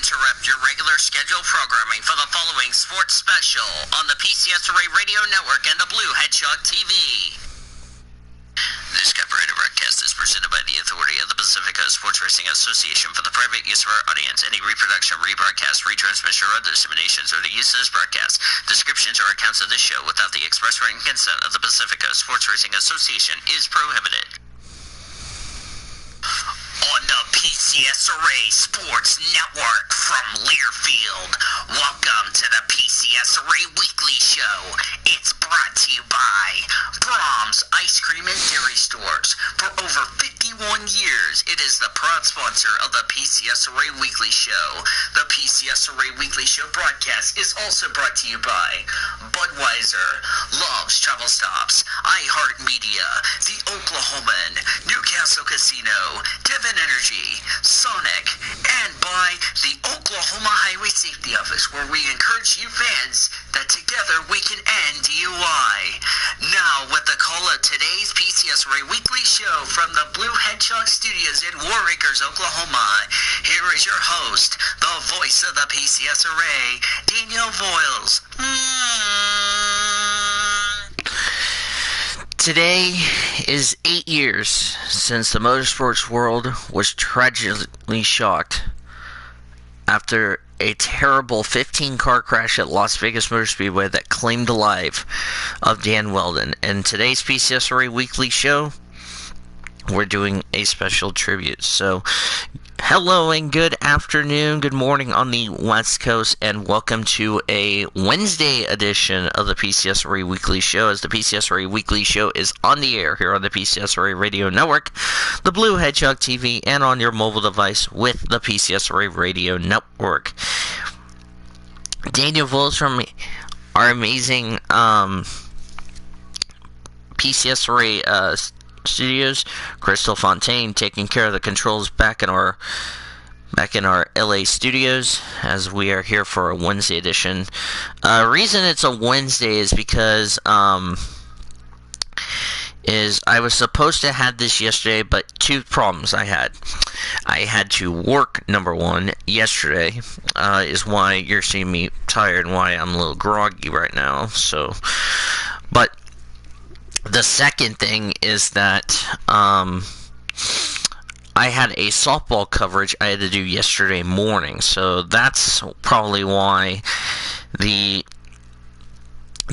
interrupt your regular scheduled programming for the following sports special on the PCSRA Radio Network and the Blue Hedgehog TV. This copyrighted broadcast is presented by the authority of the Pacific Coast Sports Racing Association for the private use of our audience. Any reproduction, rebroadcast, retransmission, or other disseminations or the use of this broadcast, descriptions or accounts of this show without the express written consent of the Pacific Coast Sports Racing Association is prohibited. On the PCSRA Sports Network from Learfield, welcome to the PCSRA Weekly Show. It's brought to you by Brahms Ice Cream and Dairy Stores. For over 51 years, it is the proud sponsor of the PCSRA Weekly Show. The PCSRA Weekly Show broadcast is also brought to you by Budweiser, Love's Travel Stops, iHeartMedia, The Oklahoman, Newcastle Casino, Devon Energy, Sonic, and by the Oklahoma Highway Safety Office, where we encourage you fans that together we can end DUI. Now, with the call of today's PCSRA Weekly Show from the Blue Hedgehog Studios in War Acres, Oklahoma, here is your host, the voice of the PCSRA, Daniel Voiles. Today is 8 years since the motorsports world was tragically shocked after a terrible 15-car crash at Las Vegas Motor Speedway that claimed the life of Dan Weldon. And today's PCSRA Weekly Show, we're doing a special tribute. So, hello and good afternoon, good morning on the West Coast, and welcome to a Wednesday edition of the PCSRA Weekly Show, as the PCSRA Weekly Show is on the air here on the PCSRA Radio Network, the Blue Hedgehog TV, and on your mobile device with the PCSRA Radio Network. Daniel Voiles from our amazing PCSRA Studios, Crystal Fontaine taking care of the controls back in our LA studios, as we are here for a Wednesday edition. Reason it's a Wednesday is because I was supposed to have this yesterday, but two problems I had. I had to work, number one, yesterday, is why you're seeing me tired and why I'm a little groggy right now. But the second thing is that I had a softball coverage I had to do yesterday morning, so that's probably why the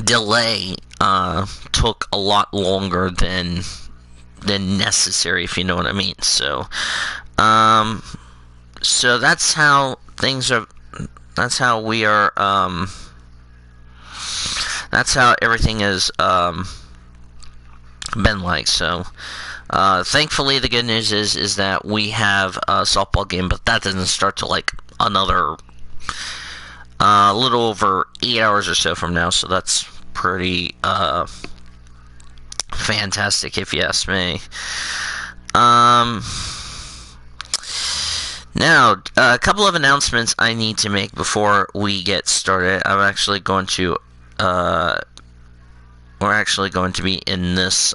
delay took a lot longer than necessary, if you know what I mean. So that's how things are. That's how we are. That's how everything is been like. So thankfully the good news is that we have a softball game, but that doesn't start till like another little over 8 hours or so from now, so that's pretty fantastic if you ask me. Now, a couple of announcements I need to make before we get started. We're actually going to be in this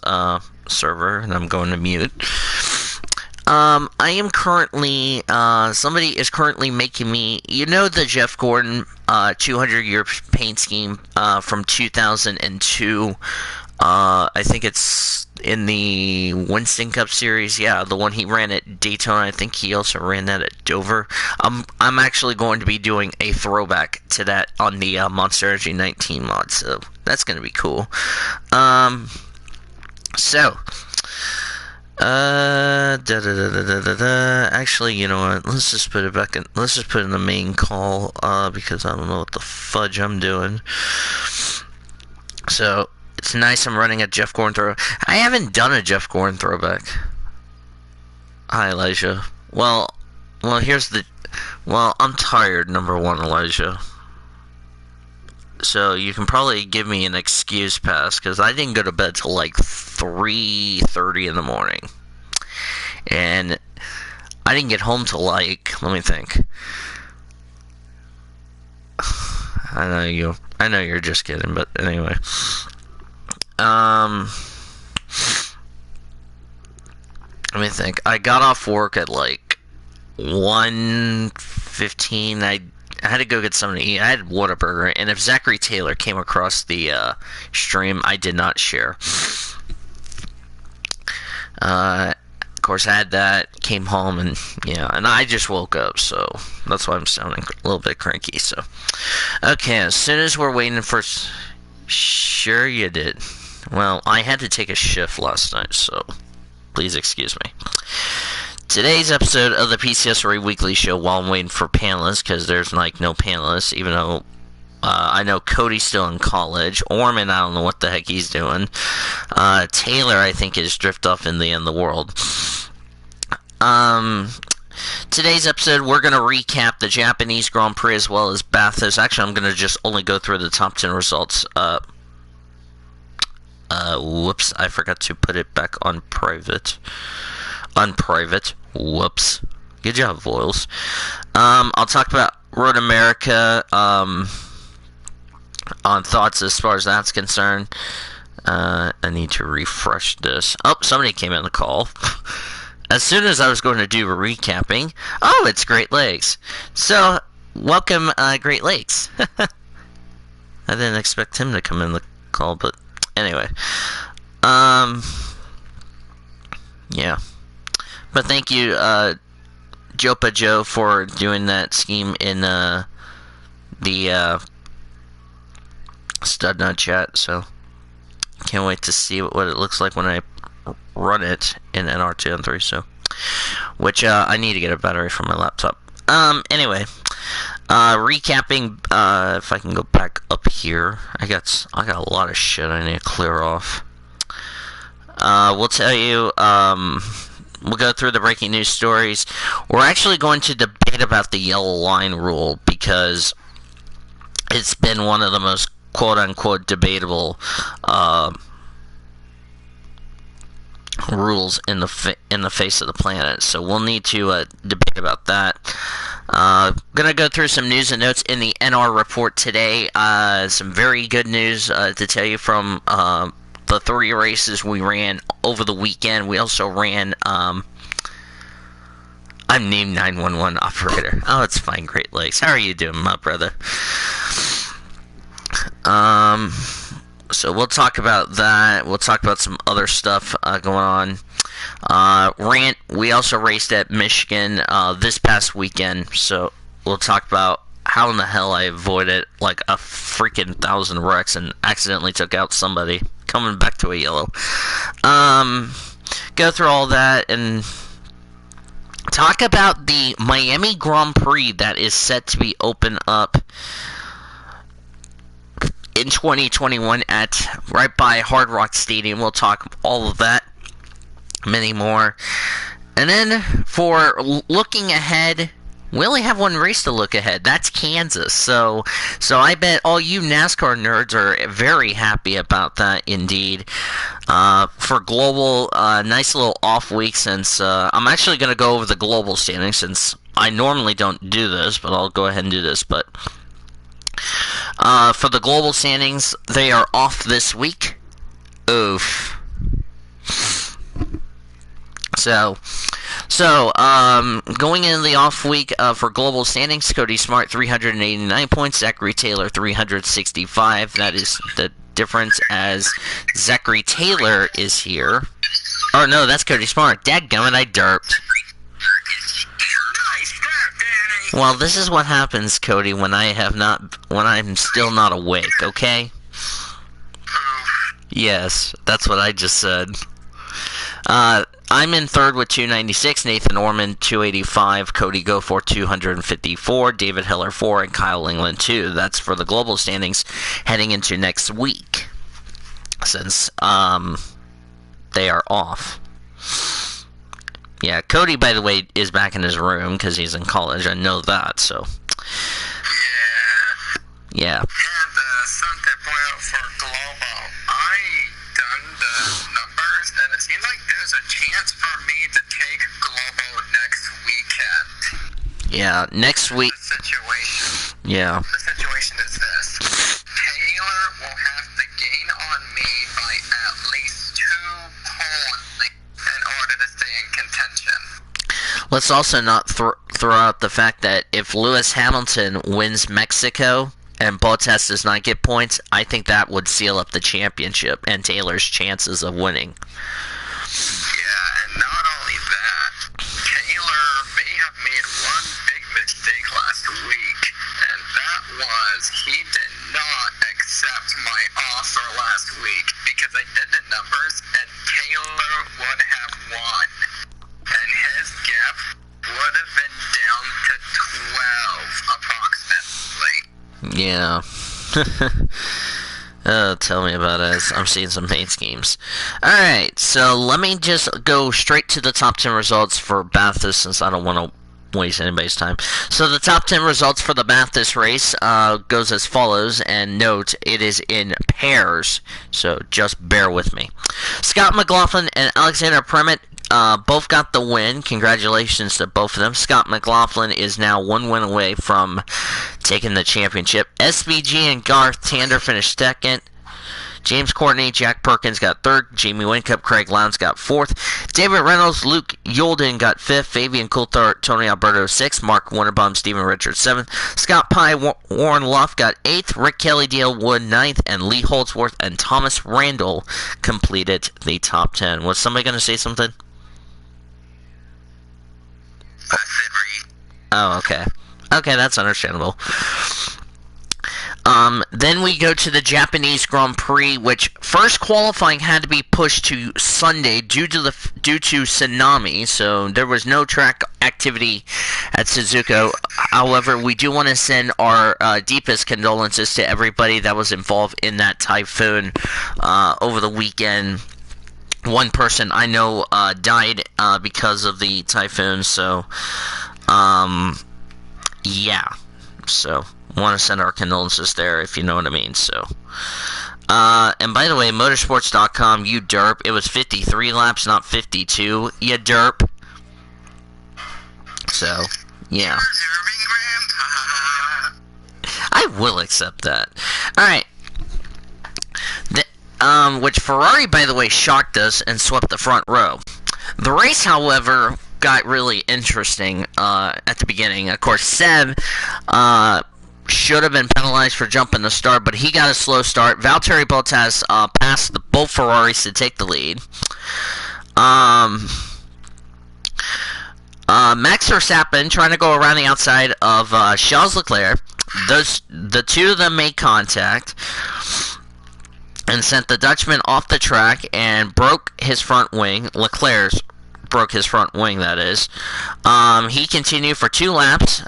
server, and I'm going to mute. I am currently, somebody is currently making me, you know, the Jeff Gordon 200-year paint scheme from 2002. I think it's in the Winston Cup Series. Yeah, the one he ran at Daytona. I think he also ran that at Dover. I'm actually going to be doing a throwback to that on the Monster Energy 19 mod, so that's going to be cool. Actually, you know what? Let's just put it back in. Let's just put in the main call, because I don't know what the fudge I'm doing. So it's nice. I'm running a Jeff Gordon throw. I haven't done a Jeff Gordon throwback. Hi, Elijah. Well, here's the. Well, I'm tired. Number one, Elijah. So you can probably give me an excuse pass, because I didn't go to bed till like 3:30 in the morning, and I didn't get home till like, let me think. I know you're just kidding, but anyway. Let me think. I got off work at like 1:15. I had to go get something to eat. I had Whataburger, and if Zachary Taylor came across the stream, I did not share. Of course, I had that, came home, and and I just woke up, so that's why I'm sounding a little bit cranky. So, okay, as soon as we're waiting for... Sure you did. Well, I had to take a shift last night, so please excuse me. Today's episode of the PCSRA Weekly Show, while I'm waiting for panelists, because there's like no panelists, even though I know Cody's still in college. Orman, I don't know what the heck he's doing. Taylor, I think, is drift off in the end of the world. Today's episode, we're going to recap the Japanese Grand Prix as well as Bathurst. Actually, I'm going to just only go through the top 10 results. Whoops, I forgot to put it back on private. Unprivate. Whoops. Good job, Voiles. I'll talk about Road America, on thoughts as far as that's concerned. I need to refresh this. Oh, somebody came in the call. As soon as I was going to do a recapping, oh, it's Great Lakes. So, welcome, Great Lakes. I didn't expect him to come in the call, but anyway. Yeah. But thank you, Jopa Joe, for doing that scheme in the Studnut chat. So can't wait to see what it looks like when I run it in NR203. So, which I need to get a battery for my laptop. Anyway, recapping. If I can go back up here, I got a lot of shit I need to clear off. We'll tell you. We'll go through the breaking news stories. We're actually going to debate about the yellow line rule because it's been one of the most quote-unquote debatable rules in the face of the planet. So we'll need to debate about that. Gonna go through some news and notes in the NR report today. Some very good news to tell you from the 3 races we ran over the weekend. We also ran, I'm named 911 operator. Oh, it's fine, Great Lakes. How are you doing, my brother? So we'll talk about that. We'll talk about some other stuff going on. We also raced at Michigan this past weekend, so we'll talk about how in the hell I avoided like a freaking 1,000 wrecks and accidentally took out somebody coming back to a yellow. Go through all that and talk about the Miami Grand Prix that is set to be open up in 2021 right by Hard Rock Stadium. We'll talk all of that, many more. And then for looking ahead, we only have one race to look ahead. That's Kansas. So I bet all you NASCAR nerds are very happy about that indeed. For global, nice little off week since I'm actually going to go over the global standings since I normally don't do this, but I'll go ahead and do this. But for the global standings, they are off this week. Oof. So, going into the off week for global standings, Cody Smart 389 points, Zachary Taylor 365. That is the difference as Zachary Taylor is here. Oh no, that's Cody Smart. Dadgummit, I derped. Well, this is what happens, Cody, when I'm still not awake, okay? Yes, that's what I just said. I'm in third with 296, Nathan Orman 285, Cody Goforth 254, David Heller 4, and Kyle England 2. That's for the global standings heading into next week, since they are off. Yeah, Cody, by the way, is back in his room because he's in college. I know that, so. Yeah. And something to point out for global, I done the numbers, and it seems like there's a chance for me to take global next weekend. Yeah, next week. The situation. Yeah. The situation is this. Taylor will have to gain on me by at least 2 points in order to stay in contention. Let's also not throw out the fact that if Lewis Hamilton wins Mexico and Bottas does not get points, I think that would seal up the championship and Taylor's chances of winning. Yeah, and not only that, Taylor may have made one big mistake last week, and that was he did not accept my offer last week because I did the numbers and Taylor would have won. And his gap would have been down to 12 approximately. Yeah. Oh, tell me about it. I'm seeing some paint schemes. Alright, so let me just go straight to the top 10 results for Bathurst since I don't want to waste anybody's time. So the top 10 results for the Bathurst race goes as follows, and note, it is in pairs, so just bear with me. Scott McLaughlin and Alexander Premet both got the win. Congratulations to both of them. Scott McLaughlin is now one win away from taking the championship. SVG and Garth Tander finished second. James Courtney, Jack Perkins got third. Jamie Wincup, Craig Lowndes got fourth. David Reynolds, Luke Yolden got fifth. Fabian Coulthard, Tony Alberto sixth. Mark Winterbaum, Stephen Richards seventh. Scott Pye, Warren Luff got eighth. Rick Kelly, Dale Wood ninth. And Lee Holdsworth and Thomas Randall completed the top 10. Was somebody going to say something? Oh, okay. Okay, that's understandable. Then we go to the Japanese Grand Prix, which first qualifying had to be pushed to Sunday due to tsunami, so there was no track activity at Suzuka. However, we do want to send our deepest condolences to everybody that was involved in that typhoon over the weekend. One person I know died because of the typhoon, so yeah, so want to send our condolences there, if you know what I mean. So and by the way, motorsports.com, you derp, it was 53 laps, not 52, you derp. So yeah, I will accept that. Alright, which Ferrari, by the way, shocked us and swept the front row. The race, however, got really interesting at the beginning. Of course, Seb should have been penalized for jumping the start, but he got a slow start. Valtteri Bottas passed both Ferraris to take the lead. Max Verstappen trying to go around the outside of Charles Leclerc. The two of them made contact and sent the Dutchman off the track and broke his front wing. Leclerc's broke his front wing, that is. He continued for 2 laps,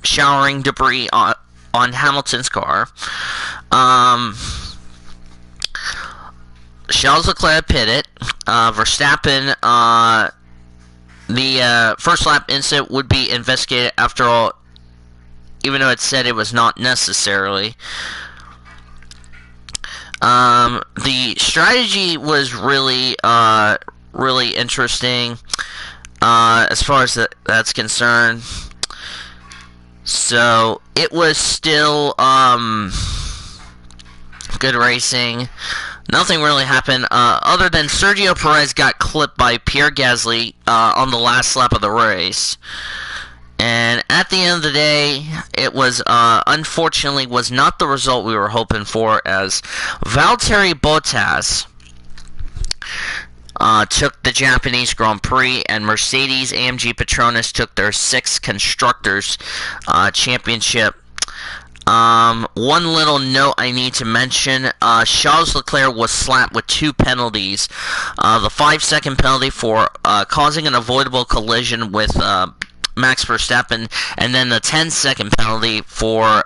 showering debris on Hamilton's car. Charles Leclerc pitted. Verstappen, the first lap incident would be investigated after all, even though it said it was not necessarily. The strategy was really interesting as far as that's concerned. So it was still good racing. Nothing really happened other than Sergio Perez got clipped by Pierre Gasly on the last lap of the race. And at the end of the day, it was, unfortunately, was not the result we were hoping for, as Valtteri Bottas took the Japanese Grand Prix, and Mercedes-AMG Petronas took their 6th Constructors Championship. One little note I need to mention, Charles Leclerc was slapped with 2 penalties. The 5-second penalty for causing an avoidable collision with Max Verstappen, and then the 10-second penalty for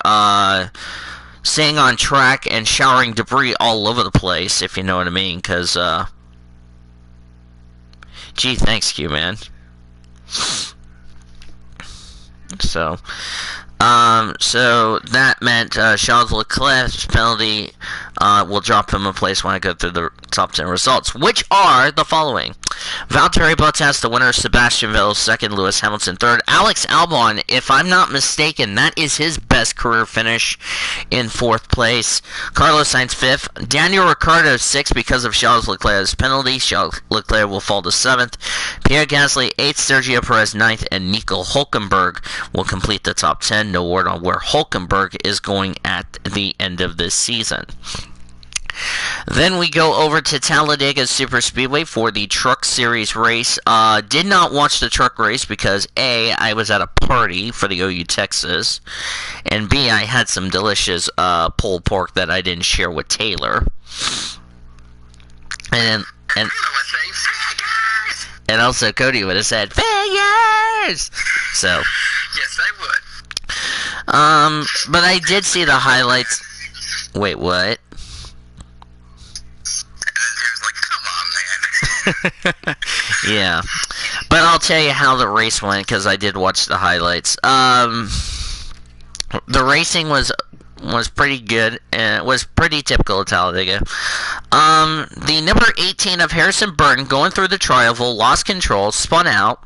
staying on track and showering debris all over the place, if you know what I mean, because, gee, thanks, Q, man. So that meant Charles Leclerc's penalty We'll drop him a place when I go through the top 10 results, which are the following. Valtteri Bottas, the winner. Sebastian Vettel, second. Lewis Hamilton, third. Alex Albon, if I'm not mistaken, that is his best career finish, in fourth place. Carlos Sainz, fifth. Daniel Ricciardo, sixth, because of Charles Leclerc's penalty. Charles Leclerc will fall to seventh. Pierre Gasly, eighth. Sergio Perez, ninth. And Nico Hulkenberg will complete the top 10. No word on where Hulkenberg is going at the end of this season. Then we go over to Talladega Superspeedway for the Truck Series race. Did not watch the truck race because A, I was at a party for the OU Texas, and B, I had some delicious pulled pork that I didn't share with Taylor. And also Cody would have said Vegas. So yes, I would. But I did see the highlights. Wait, what? Yeah, but I'll tell you how the race went because I did watch the highlights. The racing was pretty good and it was pretty typical of Talladega. The number 18 of Harrison Burton going through the tri-oval lost control, spun out,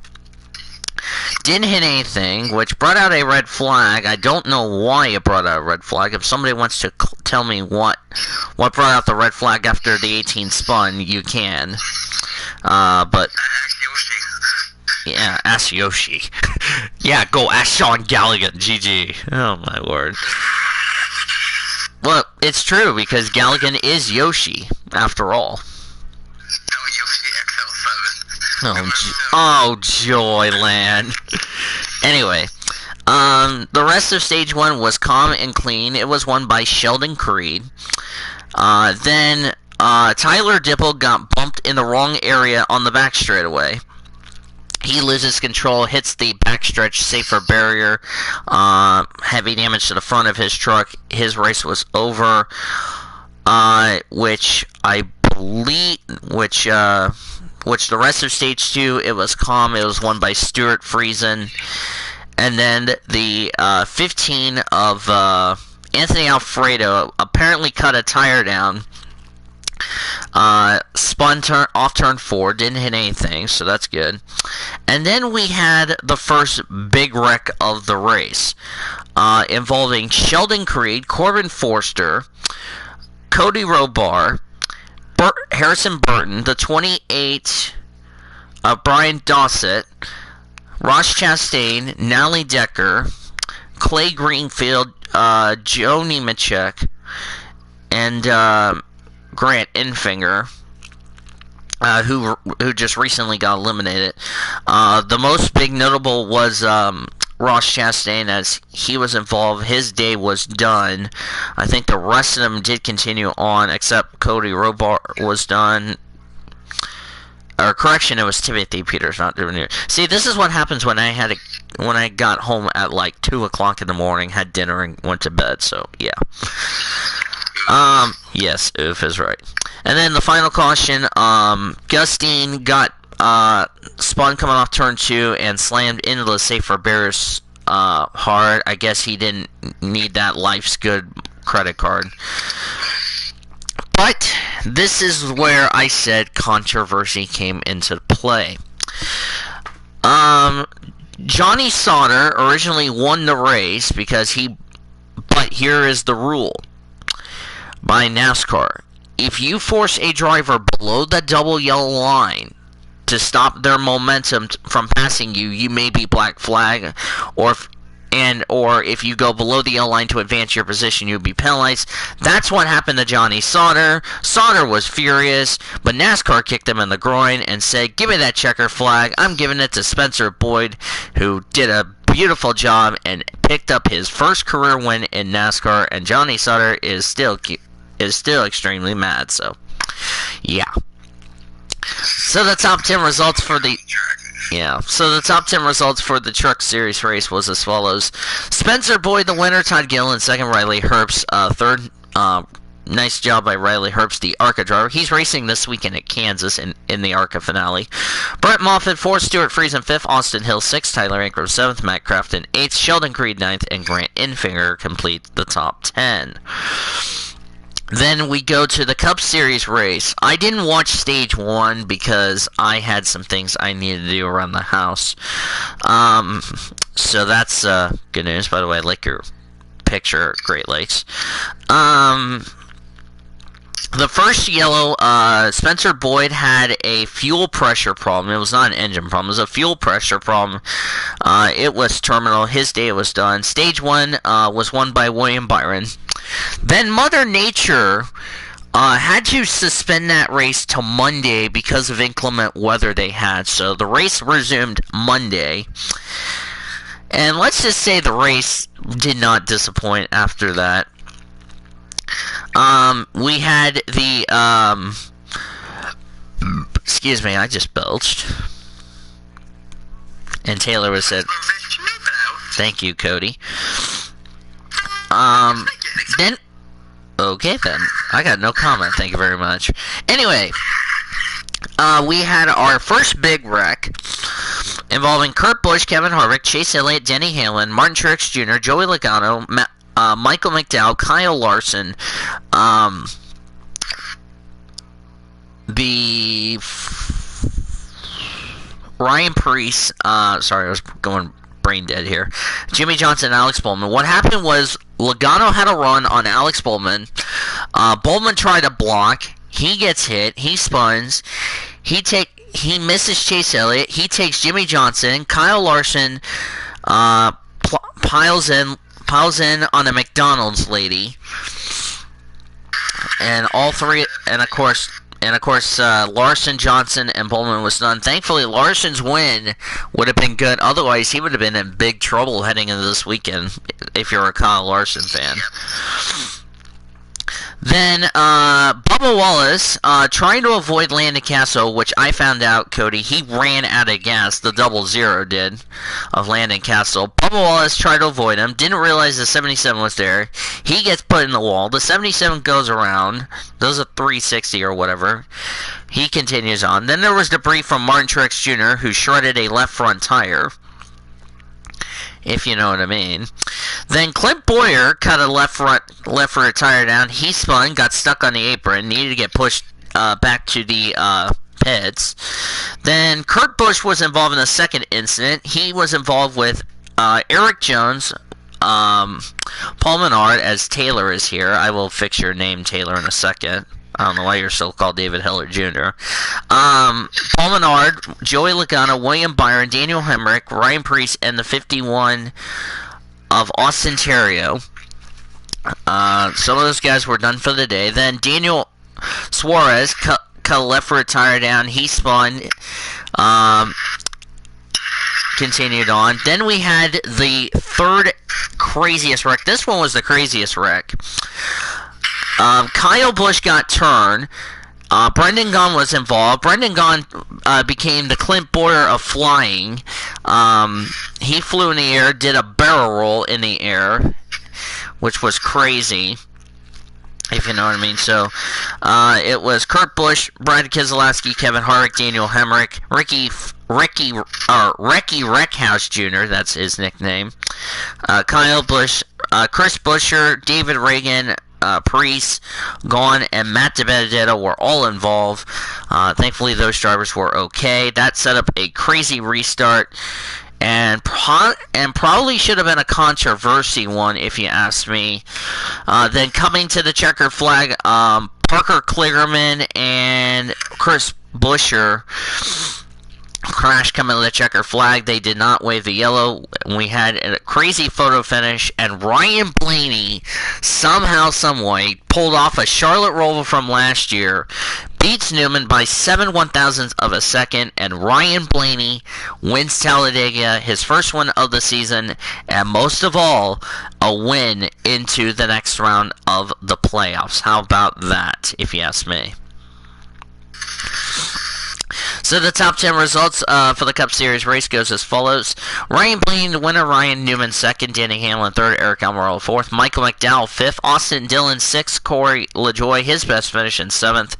didn't hit anything, which brought out a red flag. I don't know why it brought out a red flag. If somebody wants to tell me what brought out the red flag after the 18 spun, you can. But yeah, ask Yoshi. Yeah, go ask Sean Galligan. GG. Oh my word. Well, it's true because Galligan is Yoshi after all. Oh, Joyland. Anyway, the rest of stage 1 was calm and clean. It was won by Sheldon Creed. Then Tyler Dipple got bumped in the wrong area on the back straightaway. He loses control, hits the backstretch safer barrier, heavy damage to the front of his truck. His race was over, which I believe, which the rest of stage 2, it was calm. It was won by Stuart Friesen. And then the 15 of Anthony Alfredo apparently cut a tire down. Spun off turn 4, didn't hit anything, so that's good. And then we had the first big wreck of the race, involving Sheldon Creed, Corbin Forster, Cody Robar, Harrison Burton, the 28 Brian Dossett, Ross Chastain, Natalie Decker, Clay Greenfield, Joe Nemechek, and Grant Enfinger, who just recently got eliminated. The most big notable was Ross Chastain, as he was involved. His day was done. I think the rest of them did continue on, except Cody Robar was done. Or correction, it was Timothy Peters, not doing it. See, this is what happens when I got home at like 2 o'clock in the morning, had dinner, and went to bed. So yeah. Yes, oof is right. And then the final caution, Gustine got spun coming off turn 2 and slammed into the safer barriers hard. I guess he didn't need that life's good credit card. But this is where I said controversy came into play. Johnny Sauter originally won the race but here is the rule by NASCAR. If you force a driver below the double yellow line to stop their momentum from passing you, you may be black flag, or if you go below the yellow line to advance your position, you'll be penalized. That's what happened to Johnny Sauter. Sauter was furious, but NASCAR kicked him in the groin and said, "Give me that checker flag. I'm giving it to Spencer Boyd, who did a beautiful job and picked up his first career win in NASCAR." And Johnny Sauter is still extremely mad. So, yeah. So the top 10 results for the Truck Series race was as follows: Spencer Boyd, the winner; Todd Gilliland, second; Riley Herbst, third. Nice job by Riley Herbst, the ARCA driver. He's racing this weekend at Kansas in the ARCA finale. Brett Moffitt, 4th. Stuart Friesen, 5th. Austin Hill, 6th. Tyler Ankrum, 7th. Matt Crafton, 8th. Sheldon Creed, 9th. And Grant Enfinger complete the top 10. Then we go to the Cup Series race. I didn't watch stage 1 because I had some things I needed to do around the house. So that's good news. By the way, I like your picture at Great Lakes. The first yellow, Spencer Boyd had a fuel pressure problem. It was not an engine problem. It was a fuel pressure problem. It was terminal. His day was done. Stage 1 was won by William Byron. Then Mother Nature had to suspend that race till Monday because of inclement weather they had. So the race resumed Monday. And let's just say the race did not disappoint after that. We had the, excuse me, I just belched. And Taylor was said, thank you, Cody. Then, okay then, I got no comment, thank you very much. Anyway, we had our first big wreck involving Kurt Busch, Kevin Harvick, Chase Elliott, Denny Hamlin, Martin Truex Jr., Joey Logano, Michael McDowell, Kyle Larson, the Ryan Preece, sorry, I was going brain dead here, Jimmy Johnson, Alex Bowman. What happened was Logano had a run on Alex Bowman. Bowman tried to block. He gets hit. He spins. He misses Chase Elliott. He takes Jimmy Johnson. Kyle Larson piles in on a McDonald's lady, and all three, and of course, Larson, Johnson, and Bowman was done. Thankfully, Larson's win would have been good. Otherwise, he would have been in big trouble heading into this weekend if you're a Kyle Larson fan. Then, Bubba Wallace, trying to avoid Landon Cassill, which I found out, Cody, he ran out of gas, the 00 did, of Landon Cassill. Bubba Wallace tried to avoid him, didn't realize the 77 was there. He gets put in the wall. The 77 goes around, does a 360 or whatever. He continues on. Then there was debris from Martin Truex Jr., who shredded a left front tire, if you know what I mean. Then Clint Bowyer cut a left rear tire down. He spun, got stuck on the apron, needed to get pushed back to the pits. Then Kurt Busch was involved in the second incident. He was involved with Eric Jones, Paul Menard, as Taylor is here. I will fix your name, Taylor, in a second. I don't know why you're still called David Hiller Jr. Paul Menard, Joey Logano, William Byron, Daniel Hemrick, Ryan Preece, and the 51 of Austin Terrio. Some of those guys were done for the day. Then Daniel Suarez cut a left rear tire down. He spun. Continued on. Then we had the third craziest wreck. This one was the craziest wreck. Kyle Busch got turned. Brendan Gaughan was involved. Brendan Gaughan became the Clint Bowyer of flying. He flew in the air, did a barrel roll in the air, which was crazy, if you know what I mean. So, it was Kurt Busch, Brad Keselowski, Kevin Harvick, Daniel Hemrick, Ricky Reckhouse Jr., that's his nickname, Kyle Busch, Chris Buescher, David Reagan, Preece, Gaughan, and Matt DiBenedetto were all involved. Thankfully, those drivers were okay. That set up a crazy restart, and probably should have been a controversy one, if you ask me. Then coming to the checkered flag, Parker Kligerman and Chris Buescher crash coming to the checker flag. They did not wave the yellow. We had a crazy photo finish, and Ryan Blaney somehow, someway pulled off a Charlotte Roval from last year, beats Newman by 7 1/1000ths of a second, and Ryan Blaney wins Talladega, his first one of the season, and most of all, a win into the next round of the playoffs. How about that, if you ask me? So the top 10 results for the Cup Series race goes as follows. Ryan Blaney, the winner. Ryan Newman, second. Danny Hamlin, third. Eric Almirola, fourth. Michael McDowell, fifth. Austin Dillon, sixth. Corey LaJoie, his best finish, in seventh.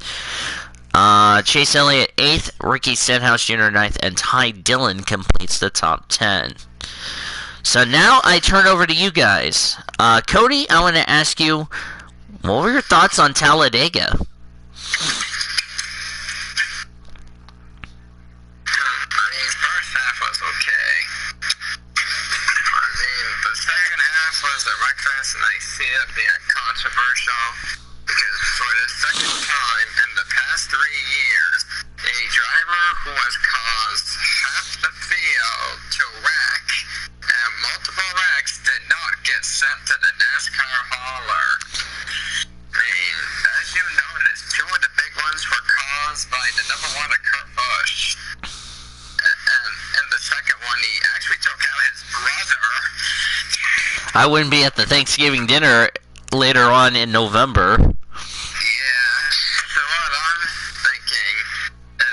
Chase Elliott, eighth. Ricky Stenhouse Jr., ninth. And Ty Dillon completes the top 10. So now I turn over to you guys. Cody, I want to ask you, What were your thoughts on Talladega? I mean, first half was okay. I mean, the second half was a wreckfest, and I see it being controversial because for the second time in the past 3 years, a driver who has caused half the field to wreck and multiple wrecks did not get sent to the NASCAR hauler. I mean, as you noticed, 2 of the big ones were caused by the number one of Kurt Busch. And the second one, he actually took out his brother. I wouldn't be at the Thanksgiving dinner later on in November. Yeah, so what I'm thinking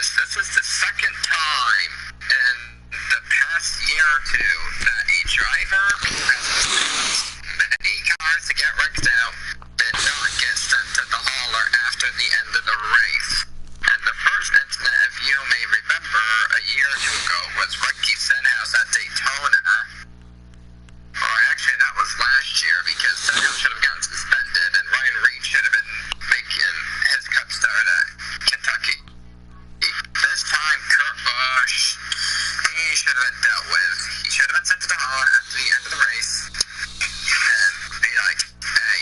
is this is the second time in the past year or two that a driver who has caused many cars to get wrecked out did not get sent to the hauler after the end of the race. And the first incident, if you may remember, a year or two ago was Ricky Stenhouse at Daytona. Or actually, that was last year because Stenhouse should have gotten suspended and Ryan Reed should have been making his cup start at Kentucky. This time, Kurt Busch, he should have been dealt with. He should have been sent to the hauler at the end of the race and be like, hey,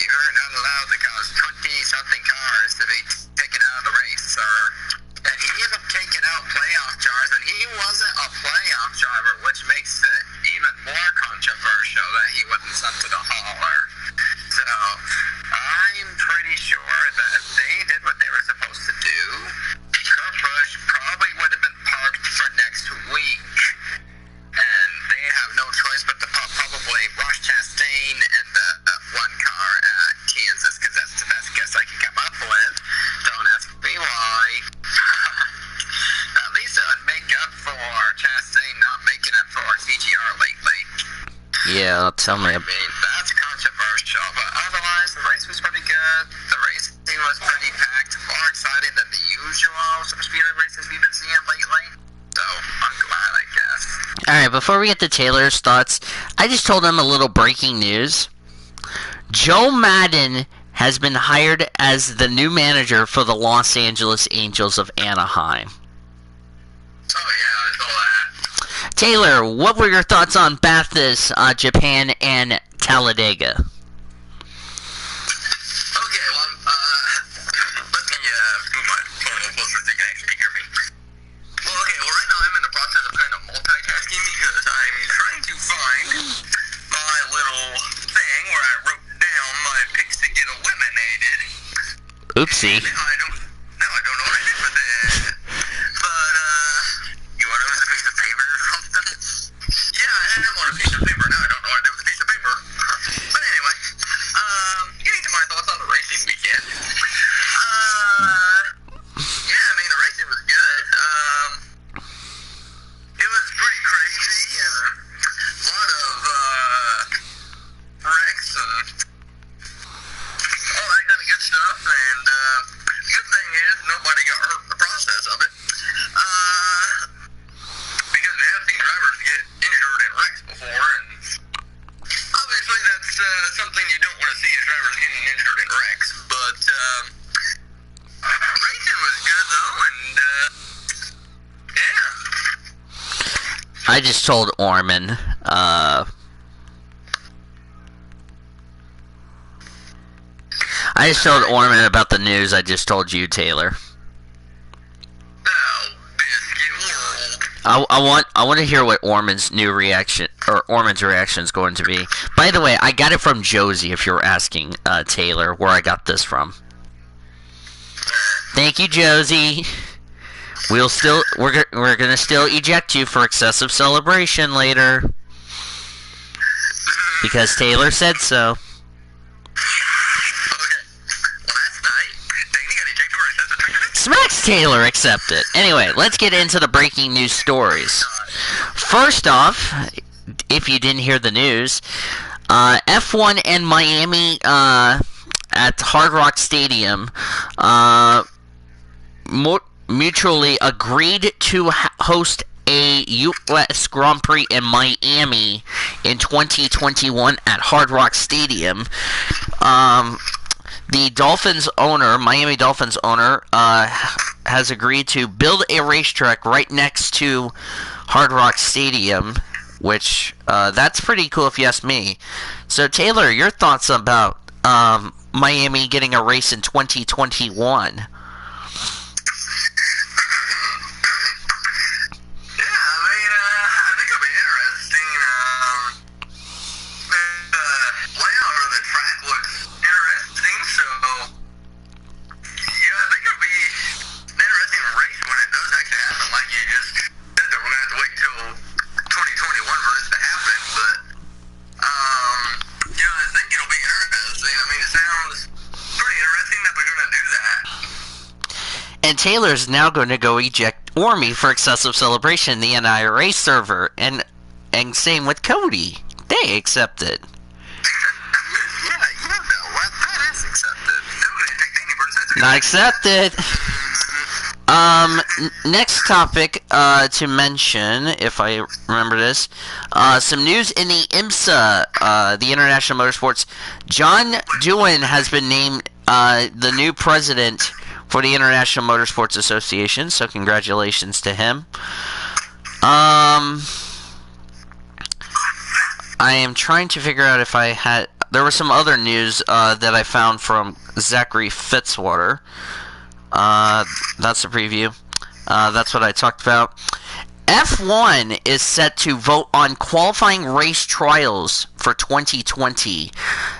you're not allowed to cause 20-something cars to be taken out of the race, sir. And he even taken out playoff drivers, and he wasn't a playoff driver, which makes it even more controversial that he wasn't sent to the hauler. So, I'm pretty sure that if they did what they were supposed to do, Kurt Busch probably would have been parked for next week. And they have no choice but to probably Ross Chastain and the one car at Kansas, because that's the best guess I can come up with. Don't ask me why. At least it would make up for Chastain not making it for CGR lately. Yeah, tell me. I mean, that's controversial, but otherwise, the race was pretty good. The racing was pretty packed, more exciting than the usual speedway races we've been seeing lately. So, I'm glad, I guess. Alright, before we get to Taylor's thoughts, I just told him a little breaking news. Joe Madden has been hired as the new manager for the Los Angeles Angels of Anaheim. Oh, yeah, I saw that. Taylor, what were your thoughts on Bathurst, Japan, and Talladega? Okay, well, let me move my phone a little closer so you can actually hear me. Well, okay, well, right now I'm in the process of kind of multitasking because I'm trying to find my little thing where I wrote down my picks to get eliminated. Oopsie. I don't know what I did with it. But, you want to know a piece of paper or something? Yeah, I have on a piece of paper now. I don't know what I did with a piece of paper. But anyway, getting to my thoughts on the racing weekend. Yeah, I mean, the racing was good. It was pretty crazy and a lot of, wrecks and all that kind of good stuff. And, the good thing is nobody got hurt in the process of it. Because we have seen drivers get injured in wrecks before, and obviously that's something you don't want to see is drivers getting injured in wrecks. But racing was good though, and yeah. I just told Orman, about the news I just told you, Taylor. Oh, biscuit world. I want to hear what Orman's reaction is going to be. By the way, I got it from Josie. If you're asking, Taylor, where I got this from. Thank you, Josie. We're gonna still eject you for excessive celebration later because Taylor said so. Smacks Taylor, accept it. Anyway, let's get into the breaking news stories. First off, if you didn't hear the news, F1 and Miami at Hard Rock Stadium mutually agreed to host a U.S. Grand Prix in Miami in 2021 at Hard Rock Stadium. The Dolphins owner, Miami Dolphins owner, has agreed to build a racetrack right next to Hard Rock Stadium, which that's pretty cool if you ask me. So Taylor, your thoughts about Miami getting a race in 2021? And Taylor's now going to go eject Ormy for excessive celebration in the NIRA server, and same with Cody. They accepted. That is accepted. Not accepted. Next topic to mention, if I remember this, some news in the IMSA, the International Motorsports. John Doohan has been named the new president for the International Motorsports Association, so congratulations to him. I am trying to figure out if I had... There was some other news that I found from Zachary Fitzwater. That's the preview. That's what I talked about. F1 is set to vote on qualifying race trials for 2020.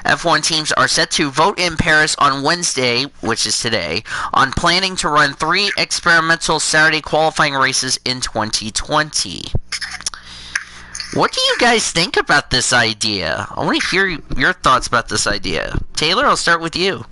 F1 teams are set to vote in Paris on Wednesday, which is today, on planning to run 3 experimental Saturday qualifying races in 2020. What do you guys think about this idea? I want to hear your thoughts about this idea. Taylor, I'll start with you.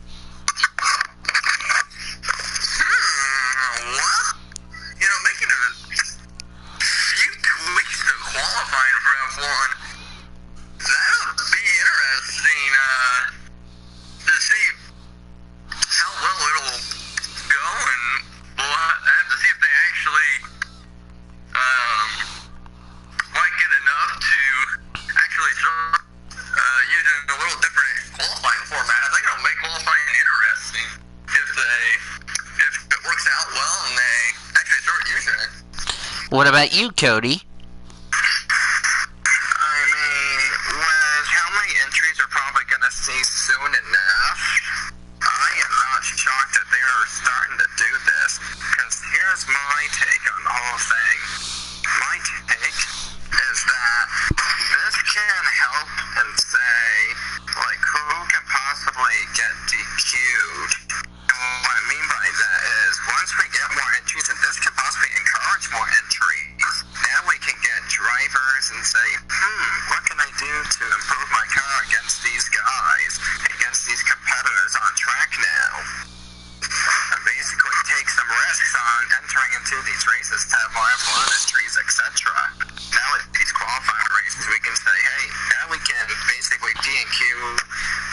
What about you, Cody? I mean, with how many entries are probably going to see soon enough, I am not shocked that they are starting to do this. Because here's my take on the whole thing. My take is that this can help and say, like, who can possibly get DQ'd? And what I mean by that is, once we get more entries, and this can possibly encourage more entries, now we can get drivers and say, what can I do to improve my car against these guys, against these competitors on track now? And basically take some risks on entering into these races to have more F1 entries, etc. Now with these qualifying races, we can say, hey, now we can basically D&Q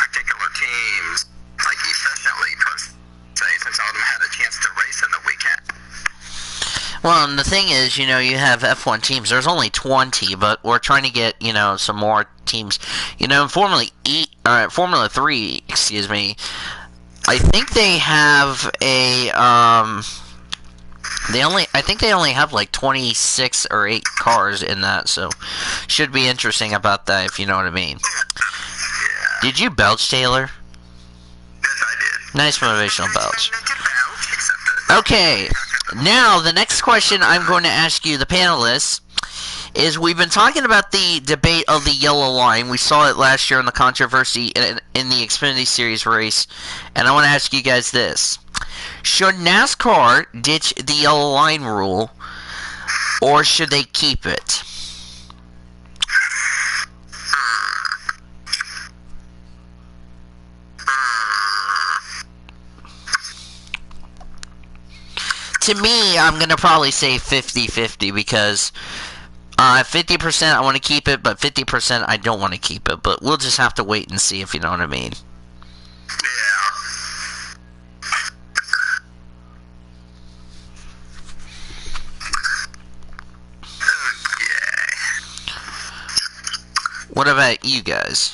particular teams, like, efficiently, per se, since all of them had a chance to race in the weekend. Well, and the thing is, you have F1 teams. There's only 20, but we're trying to get, some more teams. In Formula 3, excuse me, I think they have a, I think they only have like 26 or 8 cars in that, so should be interesting about that, if you know what I mean. Yeah. Did you belch, Taylor? Yes, I did. Nice motivational belch. Okay, now the next question I'm going to ask you, the panelists, is we've been talking about the debate of the yellow line. We saw it last year in the controversy in the Xfinity Series race, and I want to ask you guys this. Should NASCAR ditch the yellow line rule, or should they keep it? To me, I'm going to probably say 50-50 because 50% I want to keep it, but 50% I don't want to keep it. But we'll just have to wait and see, if you know what I mean. Yeah. What about you guys?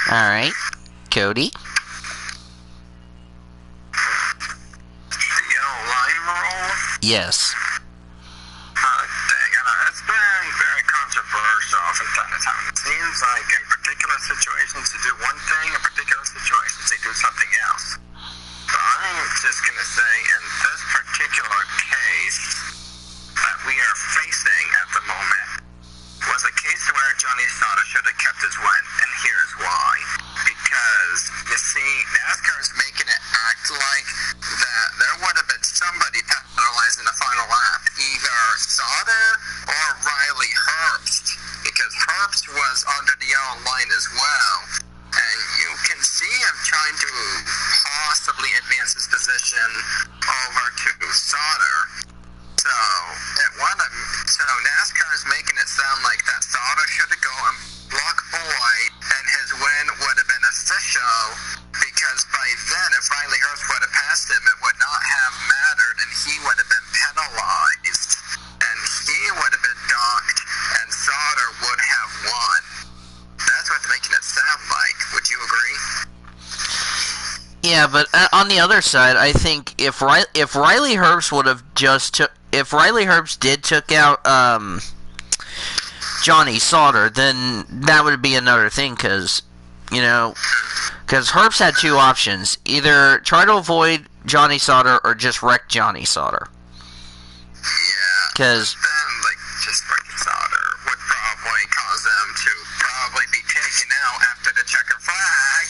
Alright. Cody? The yellow line rule? Yes. Dang, it's been very controversial from time to time. It seems like in particular situations they do one thing, in particular situations they do something else. But I'm just going to say, in this particular case that we are facing at the moment, was a case where Johnny Sauter should have kept his win, and here's why. Because, you see, NASCAR is making it act like that there would have been somebody penalized in the final lap, either Sauter or Riley Herbst, because Herbst was under the yellow line as well. And you can see him trying to possibly advance his position over to Sauter. So NASCAR is making it sound like that Sauter should have gone block Boyd, and his win would have been official, because by then, if Riley Herbst would have passed him, it would not have mattered, and he would have been penalized, and he would have been docked, and Sauter would have won. That's what they're making it sound like. Would you agree? Yeah, but on the other side, I think if Riley Herbst would have if Riley Herbst did took out Johnny Sauter, then that would be another thing, because Herbst had two options: either try to avoid Johnny Sauter or just wreck Johnny Sauter. Yeah. Because just wrecking Sauter would probably cause them to probably be taken out after the checker flag,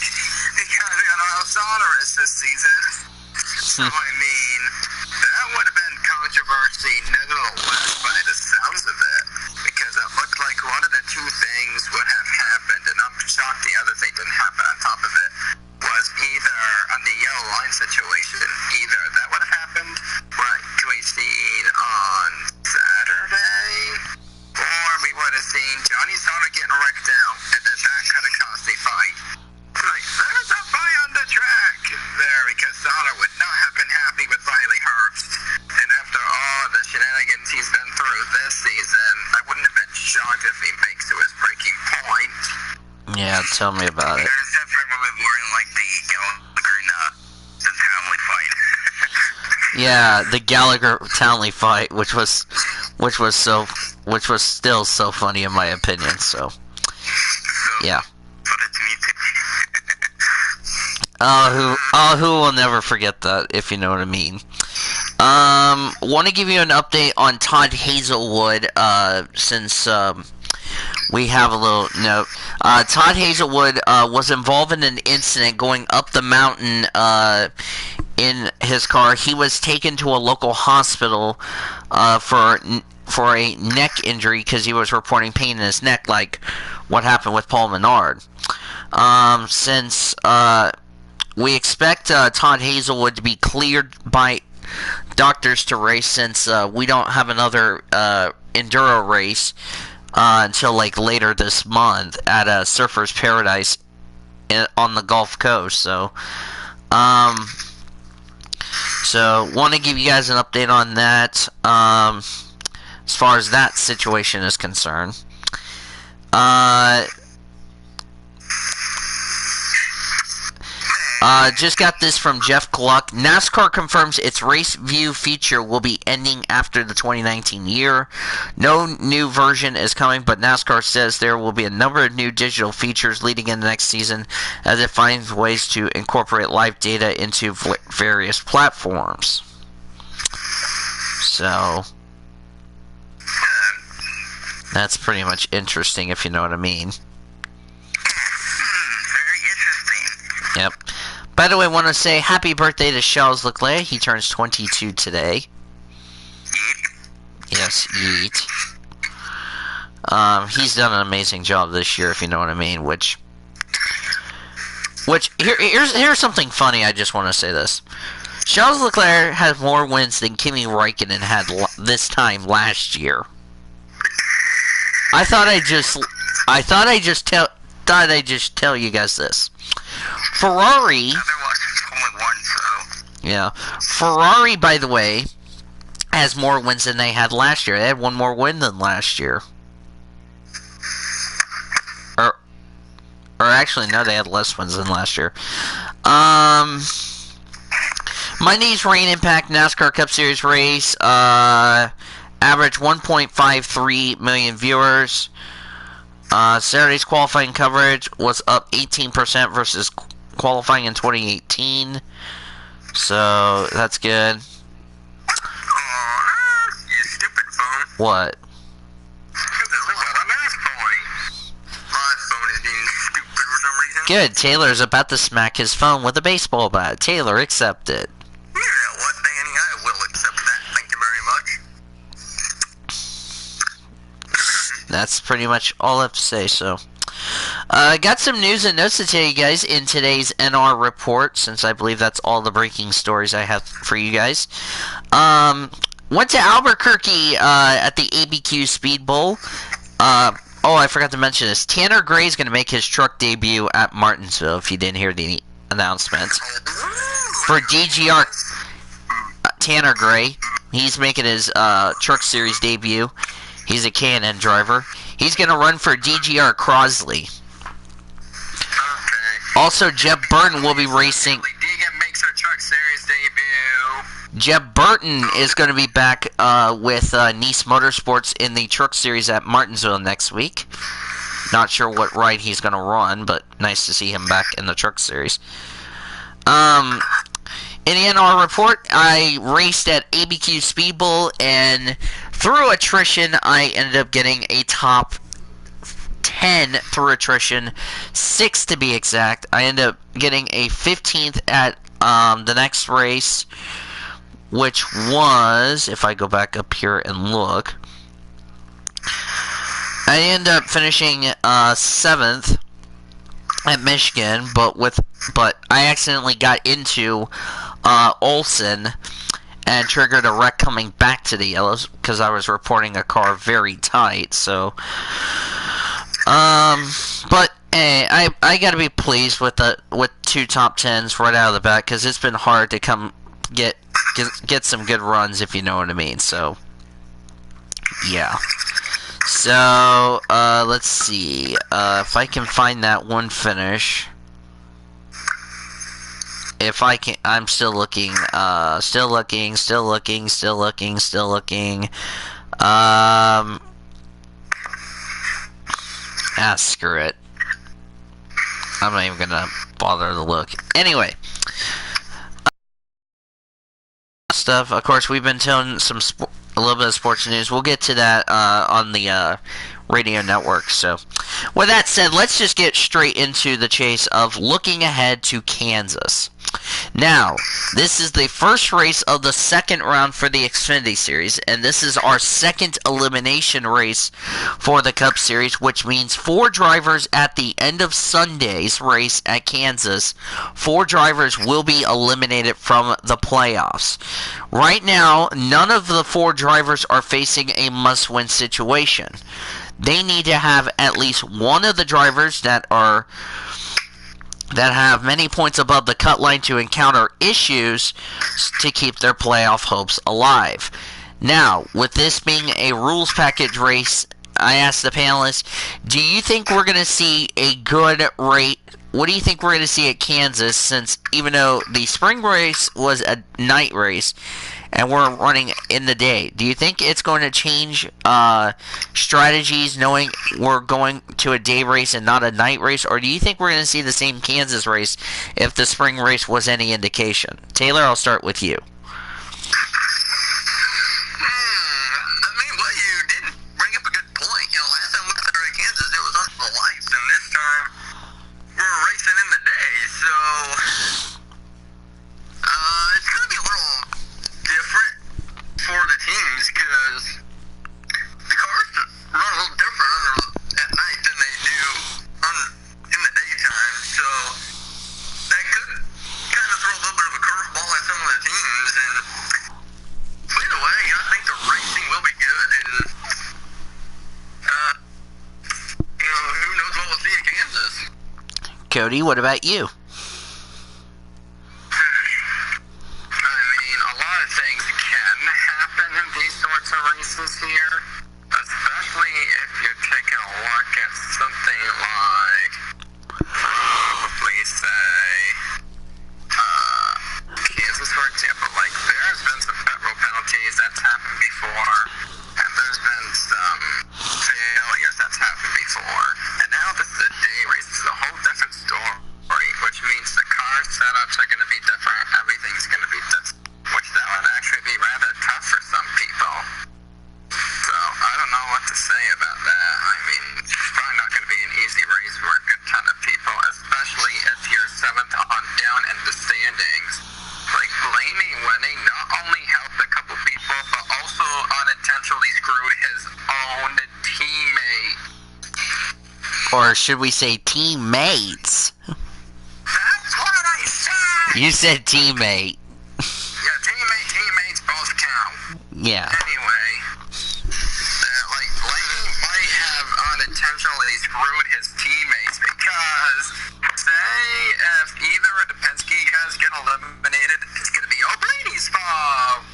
because how Sauter is this season. So I mean, that would have been controversy nevertheless by the sounds of it, because it looked like one of the two things would have happened, and I'm shocked the other thing didn't happen on top of it, was either on the yellow line situation, either that would have happened, what we seen on Saturday, or we would have seen Johnny Sauter getting wrecked out, and then that could have caused a fight. Like, there's a fight on the track there, because Sauter would not have been happy with Riley Herbst. And after all the shenanigans he's been through this season, I wouldn't have been shocked if he makes to his breaking point. yeah, tell me about it. There's definitely more than like the Gallagher and the Townley fight. Yeah, the Gallagher Townley fight, which was still so funny in my opinion. So, yeah. But it's me too. Who will never forget that, if you know what I mean. Want to give you an update on Todd Hazelwood, since we have a little note. Todd Hazelwood was involved in an incident going up the mountain in his car. He was taken to a local hospital for a neck injury because he was reporting pain in his neck, like what happened with Paul Menard. Since we expect Todd Hazelwood to be cleared by doctors to race, since we don't have another enduro race until like later this month at Surfers Paradise on the Gulf Coast. So want to give you guys an update on that as far as that situation is concerned. Just got this from Jeff Gluck. NASCAR confirms its Race View feature will be ending after the 2019 year. No new version is coming, but NASCAR says there will be a number of new digital features leading into next season as it finds ways to incorporate live data into various platforms. So, that's pretty much interesting, if you know what I mean. Very interesting. Yep. By the way, I want to say happy birthday to Charles Leclerc. He turns 22 today. Yes, yeet. He's done an amazing job this year, if you know what I mean. Which here's something funny. I just want to say this: Charles Leclerc has more wins than Kimi Räikkönen had this time last year. I thought I'd just tell you guys this. Ferrari. Yeah. Ferrari, by the way, has more wins than they had last year. They had one more win than last year. Or Actually, no, they had less wins than last year. Monday's Rain Impact NASCAR Cup Series race averaged 1.53 million viewers. Saturday's qualifying coverage was up 18% versus qualifying in 2018. So, that's good. You stupid phone. What? My phone is being stupid for some reason. Good. Taylor's about to smack his phone with a baseball bat. Taylor, accept it. You know what, Danny? I will accept that. Thank you very much. That's pretty much all I have to say, so. Got some news and notes to tell you guys in today's NR report, since I believe that's all the breaking stories I have for you guys. Went to Albuquerque at the ABQ Speed Bowl. Oh, I forgot to mention this. Tanner Gray's going to make his truck debut at Martinsville, if you didn't hear the announcement. For DGR, Tanner Gray, he's making his truck series debut. He's a K&N driver. He's going to run for DGR Crosley. Also, Jeb Burton will be racing. Deegan makes her truck series debut. Jeb Burton is going to be back with Nice Motorsports in the truck series at Martinsville next week. Not sure what ride he's going to run, but nice to see him back in the truck series. In the NR report, I raced at ABQ Speed Bowl, and through attrition, I ended up getting a top 10 through attrition, 6 to be exact. I ended up getting a 15th at the next race, which was, if I go back up here and look, I ended up finishing 7th at Michigan, but I accidentally got into Olsen and triggered a wreck coming back to the yellows because I was reporting a car very tight. So, but hey, I gotta be pleased with 2 top 10s right out of the bat, because it's been hard to come get some good runs, if you know what I mean. So, yeah. So, let's see if I can find that one finish. If I can, I'm still looking. Screw it. I'm not even gonna bother to look. Anyway, stuff. Of course, we've been telling a little bit of sports news. We'll get to that on the radio network. So, with that said, let's just get straight into the chase of looking ahead to Kansas. Now, this is the first race of the second round for the Xfinity Series, and this is our second elimination race for the Cup Series, which means 4 drivers at the end of Sunday's race at Kansas. 4 drivers will be eliminated from the playoffs. Right now, none of the 4 drivers are facing a must-win situation. They need to have at least one of the drivers that have many points above the cut line to encounter issues to keep their playoff hopes alive. Now, with this being a rules package race, I asked the panelists, do you think we're going to see a good rate? What do you think we're going to see at Kansas, since even though the spring race was a night race and we're running in the day, do you think it's going to change strategies knowing we're going to a day race and not a night race? Or do you think we're going to see the same Kansas race if the spring race was any indication? Taylor, I'll start with you. I mean, well, you did bring up a good point. You know, last time we went to Kansas, it was under the lights, and this time we're racing in the day, so it's going to be a little different for the teams, because the cars run a little different at night than they do in the daytime, so that could kind of throw a little bit of a curveball at some of the teams. And either way, I think the racing will be good, and who knows what we'll see at Kansas. Cody, what about you? Here, especially if you're taking a look at something like Or should we say teammates? That's what I said! You said teammate. Yeah, teammates both count. Yeah. Anyway, Lightning might have unintentionally screwed his teammates because, say, if either of the Penske guys get eliminated, it's going to be O'Blady's fault.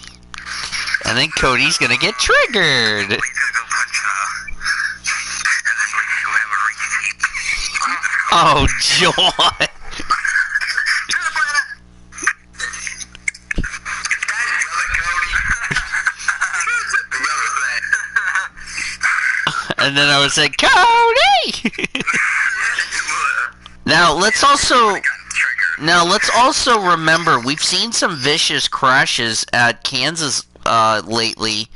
And then Cody's gonna get triggered. We could go punch, and then we have a repeat. Oh, John. And then I would say, Cody! Now, let's also remember, we've seen some vicious crashes at Kansas lately,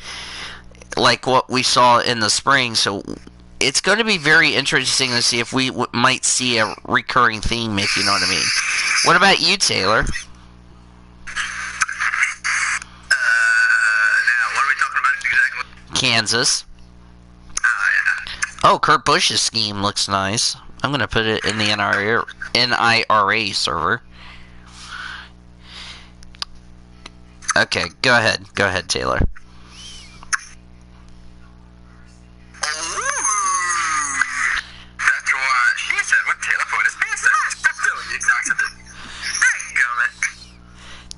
like what we saw in the spring, so it's going to be very interesting to see if we might see a recurring theme, if you know what I mean. What about you, Taylor? Now, what are we talking about exactly? Kansas. Yeah. Oh, Kurt Busch's scheme looks nice. I'm going to put it in the NIRA server. Okay, go ahead. Go ahead, Taylor. That's what she said. What Taylor put his pants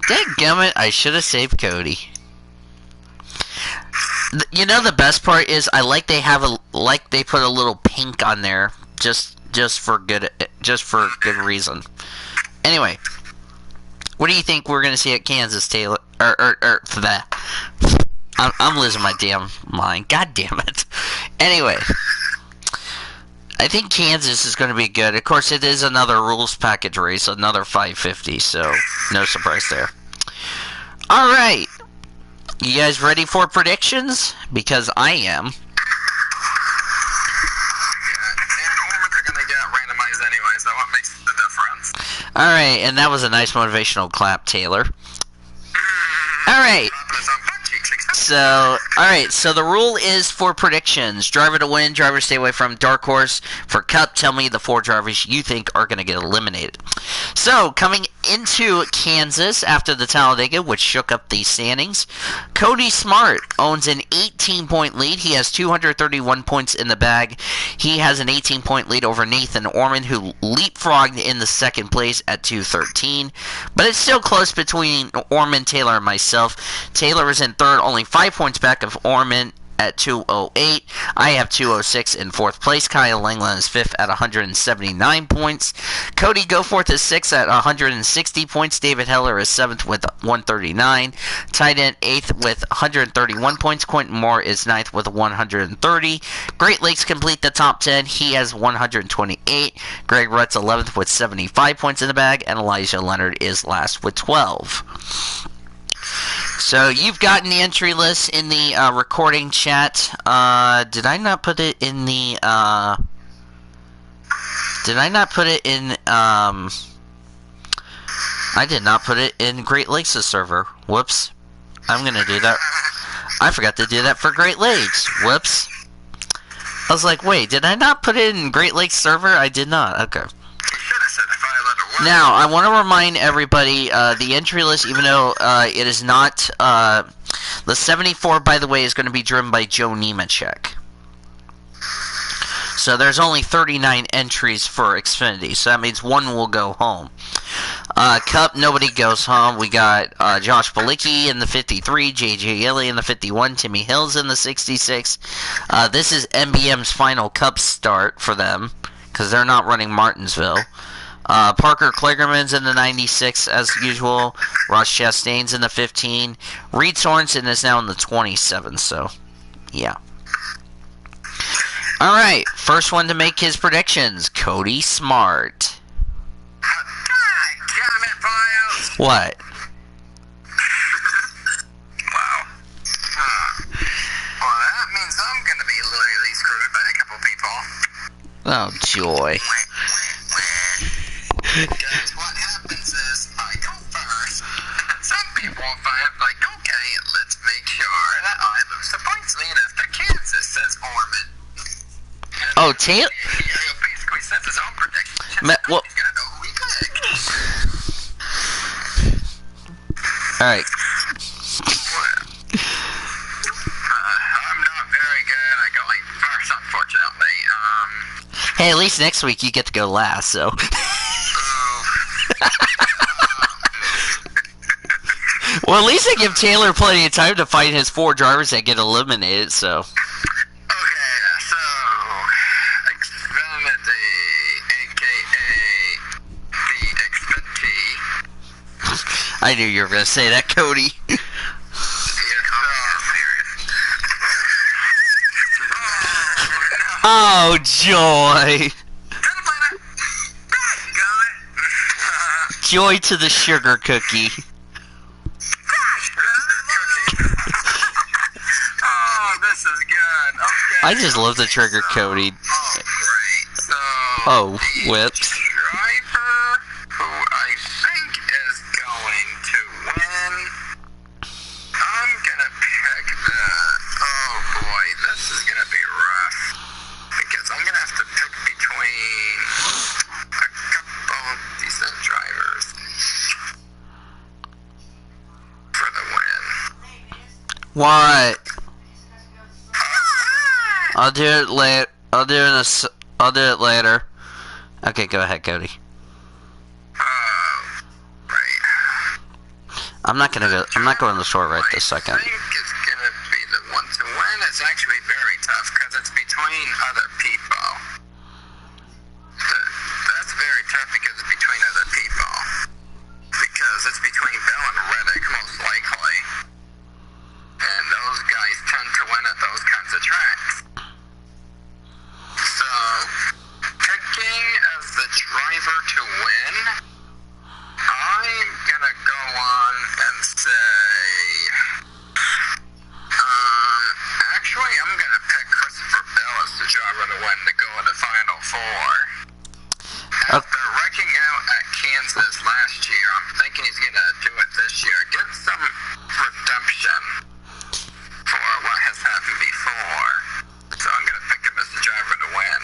Dadgummit, I should have saved Cody. You know, the best part is I like they put a little pink on there just for good reason. Anyway, what do you think we're gonna see at Kansas, Taylor? Or for that? I'm losing my damn mind. God damn it. Anyway, I think Kansas is going to be good. Of course, it is another rules package race, another 550, so no surprise there. All right, you guys ready for predictions? Because I am. And Ormond are gonna get randomized anyway, so what makes the difference? All right, and that was a nice motivational clap, Taylor. All right. So the rule is for predictions. Driver to win, driver to stay away from. Dark horse for Cup. Tell me the 4 drivers you think are going to get eliminated. So, coming into Kansas after the Talladega, which shook up the standings, Cody Smart owns an 18-point lead. He has 231 points in the bag. He has an 18-point lead over Nathan Ormond, who leapfrogged in the second place at 213. But it's still close between Ormond, Taylor, and myself. Taylor is in third, only 5 points back of Ormond at 208. I have 206 in fourth place. Kyle Langland is fifth at 179 points. Cody Goforth is sixth at 160 points. David Heller is seventh with 139. Tight end eighth with 131 points. Quentin Moore is ninth with 130. Great Lakes complete the top 10. He has 128. Greg Rutt's 11th with 75 points in the bag. And Elijah Leonard is last with 12. So you've gotten the entry list in the recording chat. Did I not put it in the? Did I not put it in? I did not put it in Great Lakes' server. Whoops. I'm gonna do that. I forgot to do that for Great Lakes. Whoops. I was like, wait, did I not put it in Great Lakes server? I did not. Okay. Now, I want to remind everybody, the entry list, even though it is not, the 74, by the way, is going to be driven by Joe Nemechek. So there's only 39 entries for Xfinity, so that means one will go home. Cup, nobody goes home. We got Josh Bilicki in the 53, J.J. Ely in the 51, Timmy Hills in the 66. This is MBM's final Cup start for them, because they're not running Martinsville. Parker Kligerman's in the 96 as usual. Ross Chastain's in the 15. Reed Sorensen is now in the 27, so yeah. Alright, first one to make his predictions, Cody Smart. What? Wow. Well, that means I'm gonna be literally screwed by a couple people. Oh, joy. Because what happens is, I go first, and some people find, like, okay, let's make sure that I lose the points lead after Kansas, says Ormond. Oh, Taylor? You'll be Well, You gotta know who we picked. alright. I'm not very good at going first, unfortunately. Hey, at least next week you get to go last, so. Well, at least I give Taylor plenty of time to fight his 4 drivers that get eliminated, so. Okay, so Xfinity, aka the Xfinity. I knew you were going to say that, Cody. Oh, joy. Joy to the sugar cookie. Oh, this is good. Okay. I just love the trigger, Cody. Oh, great. So, Oh, the whipped. driver who I think is going to win, I'm gonna pick the. Oh boy, this is gonna be rough because I'm gonna have to pick between a couple decent drivers for the win. What? I'll do it later. I'll do it later. Okay, go ahead, Cody. Right. I'm not going to short right this second. I think it's gonna be the one to win. It's actually very tough because it's between other people. That's very tough because it's between other people. Because it's between Bill and Reddick, most likely. And those guys tend to win at those kinds of tracks. So, picking as the driver to win, I'm gonna go on and say, actually, I'm gonna pick Christopher Bell as the driver to win to go in the Final Four. After wrecking out at Kansas last year, I'm thinking he's gonna do it this year. Get some redemption for what has happened before. So I'm gonna pick him as the driver to win.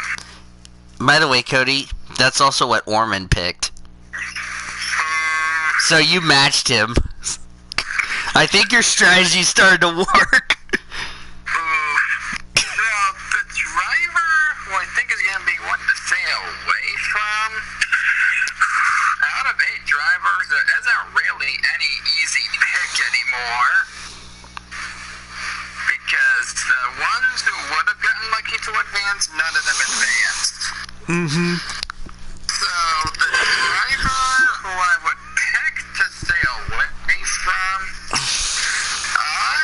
By the way, Cody, that's also what Orman picked. So you matched him. I think your strategy started to work. Well, the driver who I think is going to be one to stay away from, out of 8 drivers, there isn't really any easy pick anymore. Because the ones who would have gotten lucky to advance, none of them advanced. Mm-hmm. So, the driver who I would pick to stay away from, I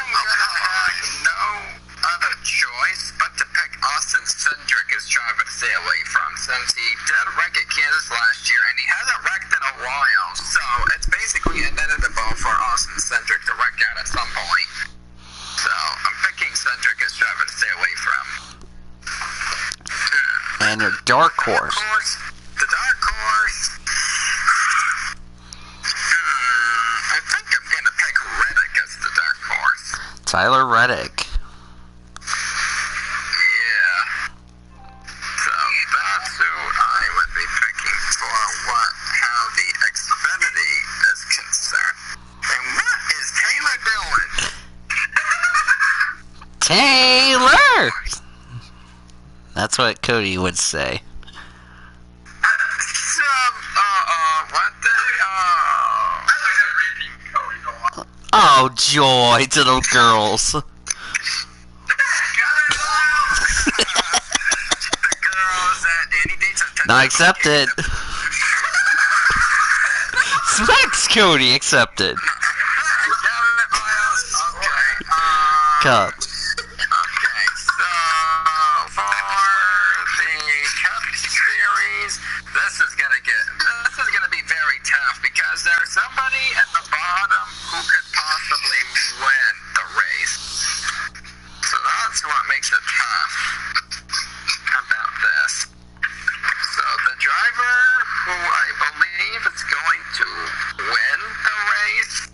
am gonna have no other choice but to pick Austin Cindric as driver to stay away from, since he did wreck at Kansas last year, and he hasn't wrecked in a while, so it's basically inevitable for Austin Cindric to wreck out at some point. So, I'm picking Cindric as driver to stay away from. And your dark horse. The dark horse. I think I'm gonna pick Reddick as the dark horse. Tyler Reddick. Yeah. So that's who I would be picking for how the Xfinity is concerned. And what is Taylor doing? Taylor! That's what Cody would say. What the? Oh, joy to the girls. The girls at Danny Dates at Not accepted. Smacks Cody accepted. Cup. Okay, so for the Cup Series, this is gonna be very tough because there's somebody at the bottom who could possibly win the race. So that's what makes it tough. How about this? So the driver who I believe is going to win the race,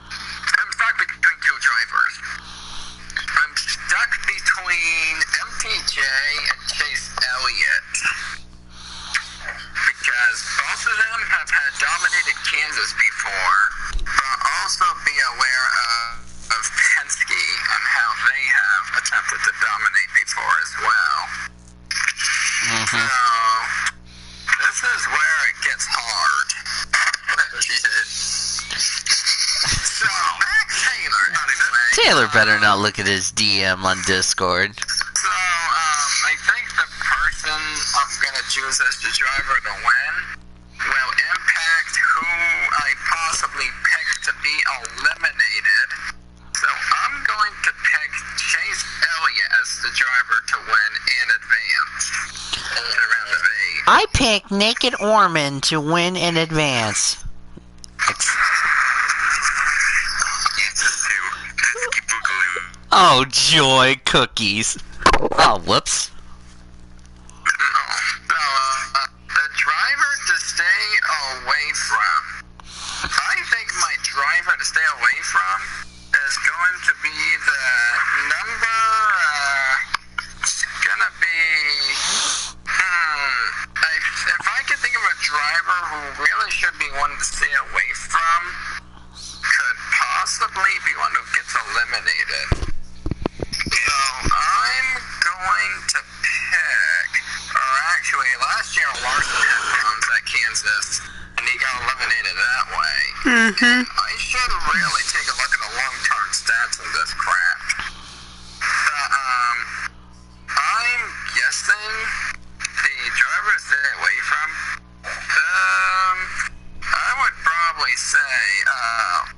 I'm stuck between 2 drivers. I'm stuck between MTJ and Chase Elliott. had dominated Kansas before, but also be aware of Penske and how they have attempted to dominate before as well. So, this is where it gets hard. She did. So, Max Taylor. Taylor better not look at his DM on Discord. So, I think the person I'm going to choose as the driver to win will impact who I possibly pick to be eliminated. So, I'm going to pick Chase Elliott as the driver to win in advance. Around the eight. I pick Naked Orman to win in advance. Oh, joy cookies. Oh, whoops. The driver to stay away from. I think my driver to stay away from is going to be the number, gonna be, if I can think of a driver who really should be one to stay away from, could possibly be one who gets eliminated. So I'm going to pick, or actually last year Larson had problems at Kansas, and he got eliminated that way. I should really take a look at the long-term stats of this crap. I'm guessing the driver to stay away from, I would probably say, oh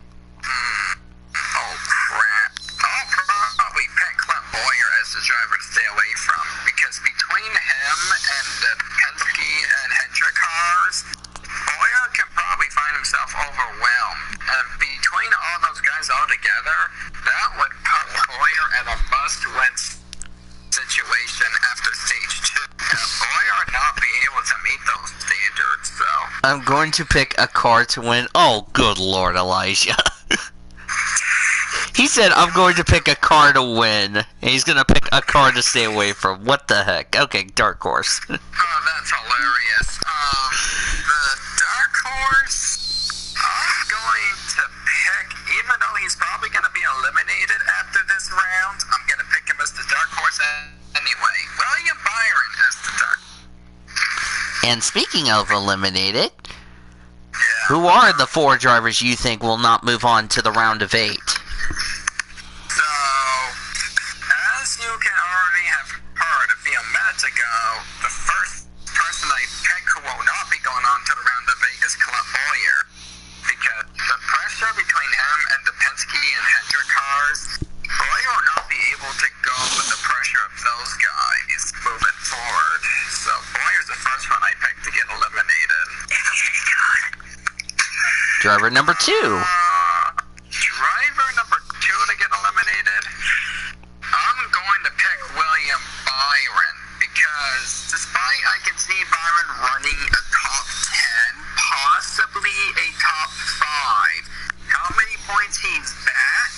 crap. I'll probably pick Clint Boyer as the driver to stay away from, because between him and the Penske and Hendrick cars, Boyer can probably find himself overwhelmed. And between all those guys all together, that would put Boyer in a must-win situation after stage 2. And Boyer would not be able to meet those standards, so. I'm going to pick a car to win. Oh, good Lord, Elijah. He said, I'm going to pick a car to win. And he's going to pick a car to stay away from. What the heck? Okay, dark horse. Oh, that's hilarious. The dark horse, I'm going to pick, even though he's probably going to be eliminated after this round, I'm going to pick him as the dark horse anyway. William Byron as the dark. And speaking of eliminated, who are the 4 drivers you think will not move on to the round of 8? So, as you can already have heard a few minutes ago, the first person I pick who will not be going on to the round of 8 is Clint Boyer. Because the pressure between him and the Penske and Hendrick cars, Boyer will not be able to go with the pressure of those guys moving forward. So, Boyer's the first one I picked to get eliminated. Driver number 2. Driver number 2 to get eliminated, I'm going to pick William Byron, because despite I can see Byron running a top 10, possibly a top 5, how many points he's back,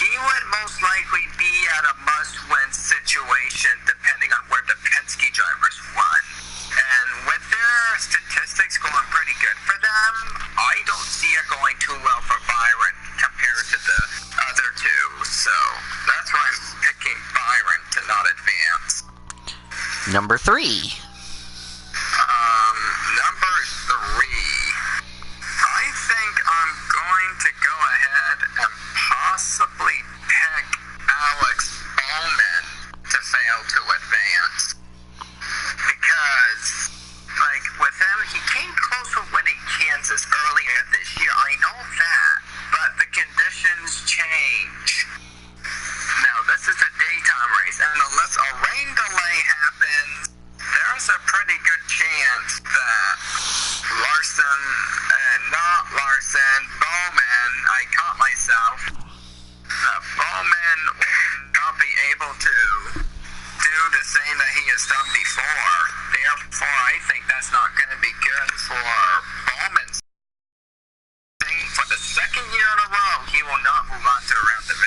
he would most likely be at a must-win situation depending on where the Penske drivers run. And with their statistics going pretty good for them, I don't see it going too well for Byron compared to the other 2. So that's why I'm picking Byron to not advance. Number 3. Number 3. I think I'm going to go ahead and possibly pick Alex Bowman to fail to advance. Because, like, with him, he came close to winning Kansas earlier this year. I know that, but the conditions change. Now, this is a daytime race, and unless a rain delay happens, there's a pretty good chance that Larson, Bowman, I caught myself, that Bowman will not be able to do the same that he has done before. Therefore, I think that's not going to be good for Bowman. For the second year in a row, he will not move on to the round of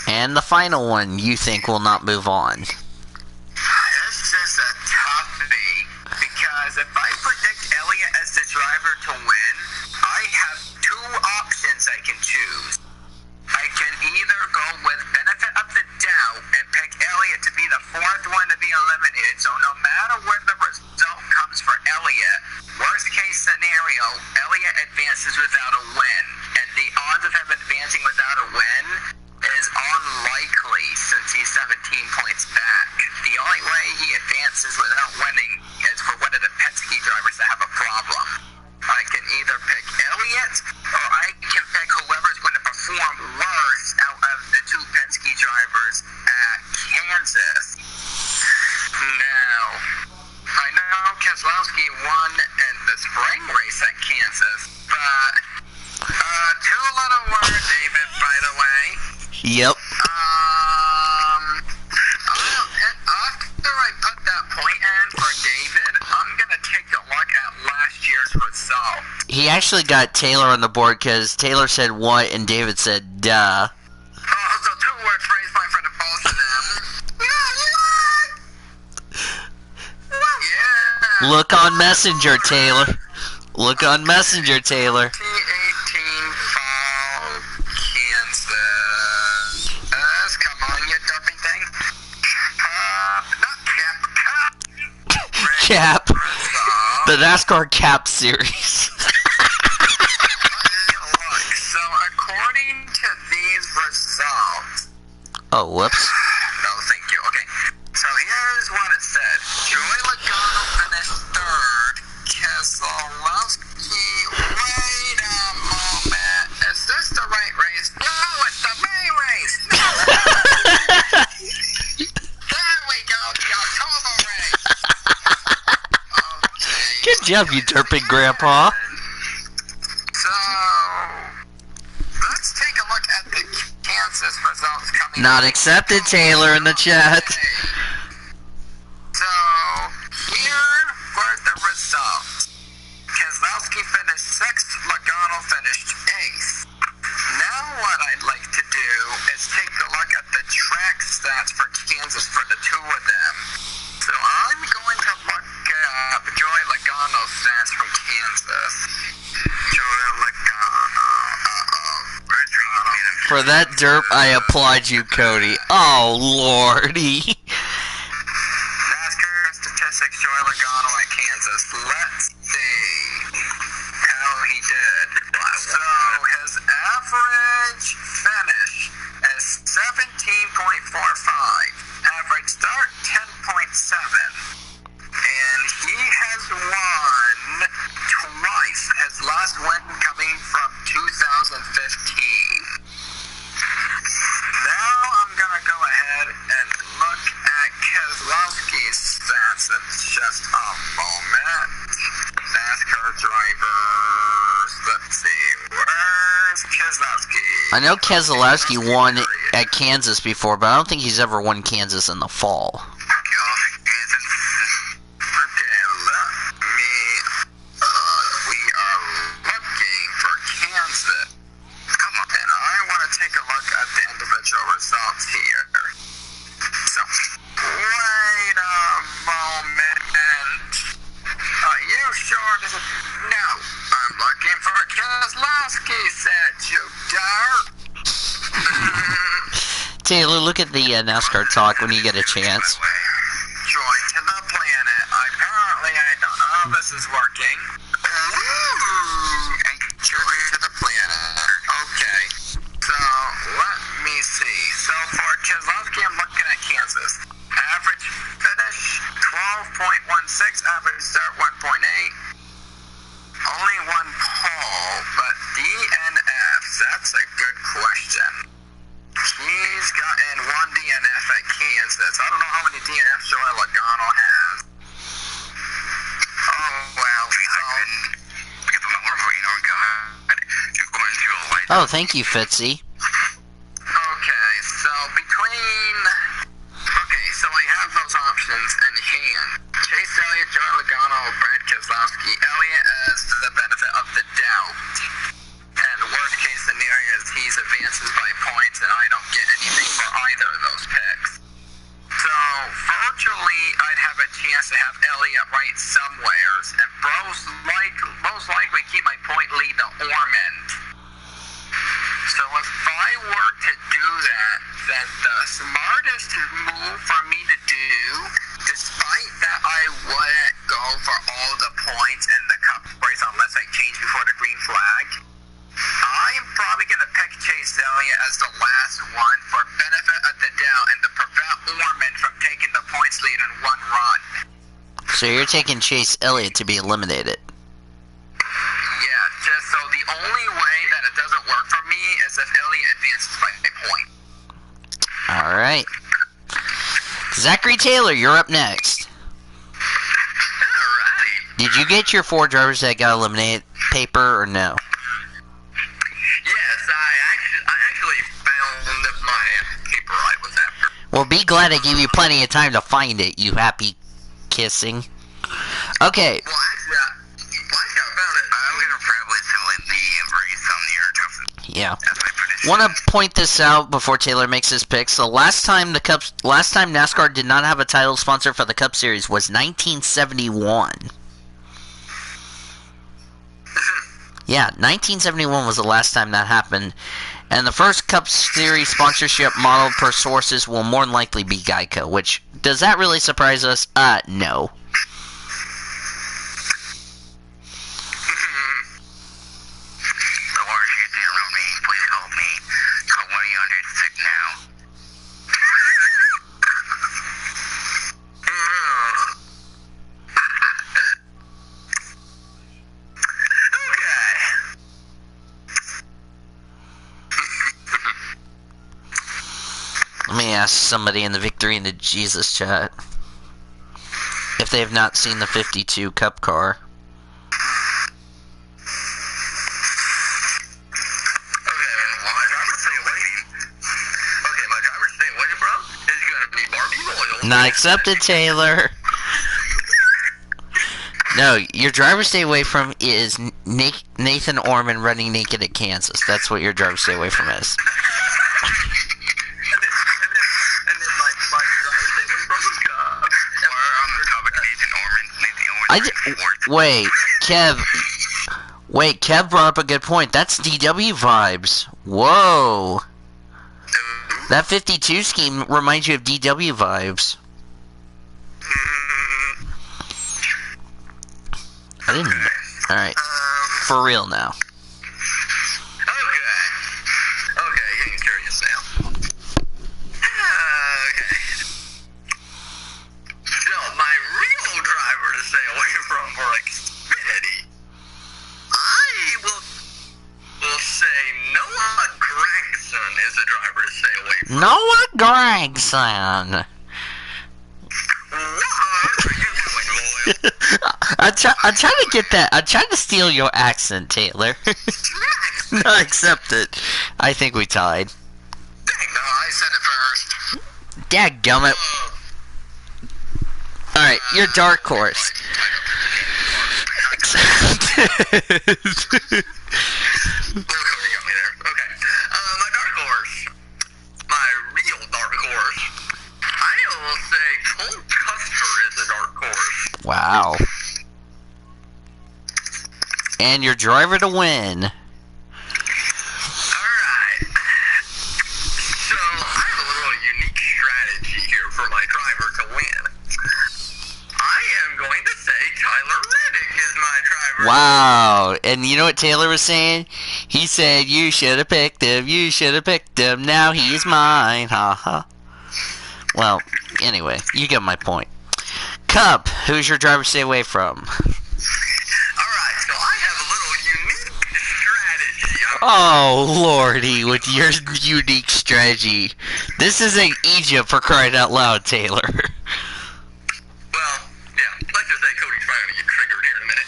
8. And the final one you think will not move on. This is a toughie, because if I predict Elliott as the driver to win, I have two options I can choose. I can either go with benefit of the doubt and pick Elliott to be the fourth one to be eliminated, so no matter what the result comes for Elliott, worst case scenario, Elliott advances without a win, and the odds of him advancing without a win is unlikely since he's 17 points back. The only way he advances without winning is for one of the Penske drivers to have a problem. I can either pick Elliott or I can pick whoever's going to perform worse out of the two Penske drivers at Kansas. Now, I know Keselowski won in the spring race at Kansas, but two little words, David, by the way. Yep. After I put that point in for David, I'm going to take a look at last year's result. He actually got Taylor on the board because Taylor said what and David said duh. Oh, so two words phrase point for the both of them. Yeah. Look on Messenger, Taylor. Look on Messenger, Taylor. 2018 fall Kansas. Come on, you dopey thing. Not Cap. The NASCAR Cap Series. Look, so according to these results... Oh, whoops. No, thank you. Okay, so here's what it said. Joey Logano finished third. Keselowski, wait a moment. Is this the right race? No, it's the main race. There we go, the October race. Okay. Good job, you derping grandpa. So, let's take a look at the Kansas results coming Not accepted, Taylor, in the chat. So, here were the results. Keselowski finished 6th, Logano finished 8th. Now what I'd like to do is take a look at the track stats for Kansas for the two of them. So I'm going to look up Joey Logano's stats from Kansas. Joey Logano. Where's Logano? For that derp, I applaud you, Cody. Oh, lordy. NASCAR statistics, Joey Logano at Kansas. Let's see how he did. So his average finish is 17.45. Average start 10.7. And he has won twice. His last win coming from 2015. Now I'm going to go ahead and look at Keselowski's stats in just a moment. NASCAR drivers. Let's see. Where's Keselowski? I know Keselowski won at Kansas before, but I don't think he's ever won Kansas in the fall. We are looking for Kansas. Come on, and I want to take a look at the individual results here. So, wait a moment. Are you sure this is... No, I'm looking for Keselowski, said you dare. Taylor, look at the NASCAR talk when you get a chance. Joy to the planet. Apparently, I don't know how this is working. Joy to the planet. Okay. So, let me see. So, for Keselowski, I'm looking at Kansas. Average finish, 12.16. Average start, 1.8. Only one pole, but DNFs. That's a good question. He's gotten one DNF at Kansas. I don't know how many DNFs Joey Logano has. Oh, well, Oh, thank you, Fitzy. okay, so between... Okay, so I have those options in hand. Chase Elliott, Joey Logano, Brad Keselowski. Elliott has the benefit of the doubt. And the worst case scenario is he advances by points and I don't get anything for either of those picks. So, virtually, I'd have a chance to have Elliott right somewheres, and most likely So you're taking Chase Elliott to be eliminated. Yeah, just so the only way that it doesn't work for me is if Elliott advances by a point. Alright. Zachary Taylor, you're up next. Alrighty. Did you get your 4 drivers that got eliminated paper or no? Yes, I actually found my paper I was after. Well, be glad I gave you plenty of time to find it, you happy kissing. Okay. Well, actually, I found it. I'm going to probably select the Embrace on the air tough. Yeah. That's my prediction. Want to point this out before Taylor makes his picks. The last time NASCAR did not have a title sponsor for the Cup Series was 1971. Yeah, 1971 was the last time that happened. And the first Cup Series sponsorship model per sources will more than likely be Geico, which, does that really surprise us? No. Please help me. Call 1-800 sick now. Let me ask somebody in the Victory in the Jesus chat if they have not seen the 52 Cup car. Not accepted, Taylor. No, your driver stay away from is Nathan Orman running naked at Kansas. That's what your driver stay away from is. Wait, Kev brought up a good point. That's DW vibes. Whoa. That 52 scheme reminds you of DW vibes. I didn't know. Alright. For real now. Okay, getting curious now. Okay. So, my real driver to stay away from for Xfinity, I will say Noah Gragson is a driver to stay away from. Noah Gragson. What are you doing, Loyal? I'm trying to get that. I'm trying to steal your accent, Taylor. Not accepted. I think we tied. Dang, no, I said it first. Dadgummit. Alright, your dark horse. My dark horse. My real dark horse. I will say Cole Custer is a dark horse. Wow. And your driver to win. Alright. So, I have a little unique strategy here for my driver to win. I am going to say Tyler Reddick is my driver. Wow. And you know what Taylor was saying? He said, you should have picked him. You should have picked him. Now he's mine. Ha ha. Well, anyway, you get my point. Cup, who's your driver to stay away from? Alright, so I have a little unique strategy. Oh, lordy, with your unique strategy. This isn't Egypt for crying out loud, Taylor. Well, yeah, let's just say Cody's probably going to get triggered here in a minute.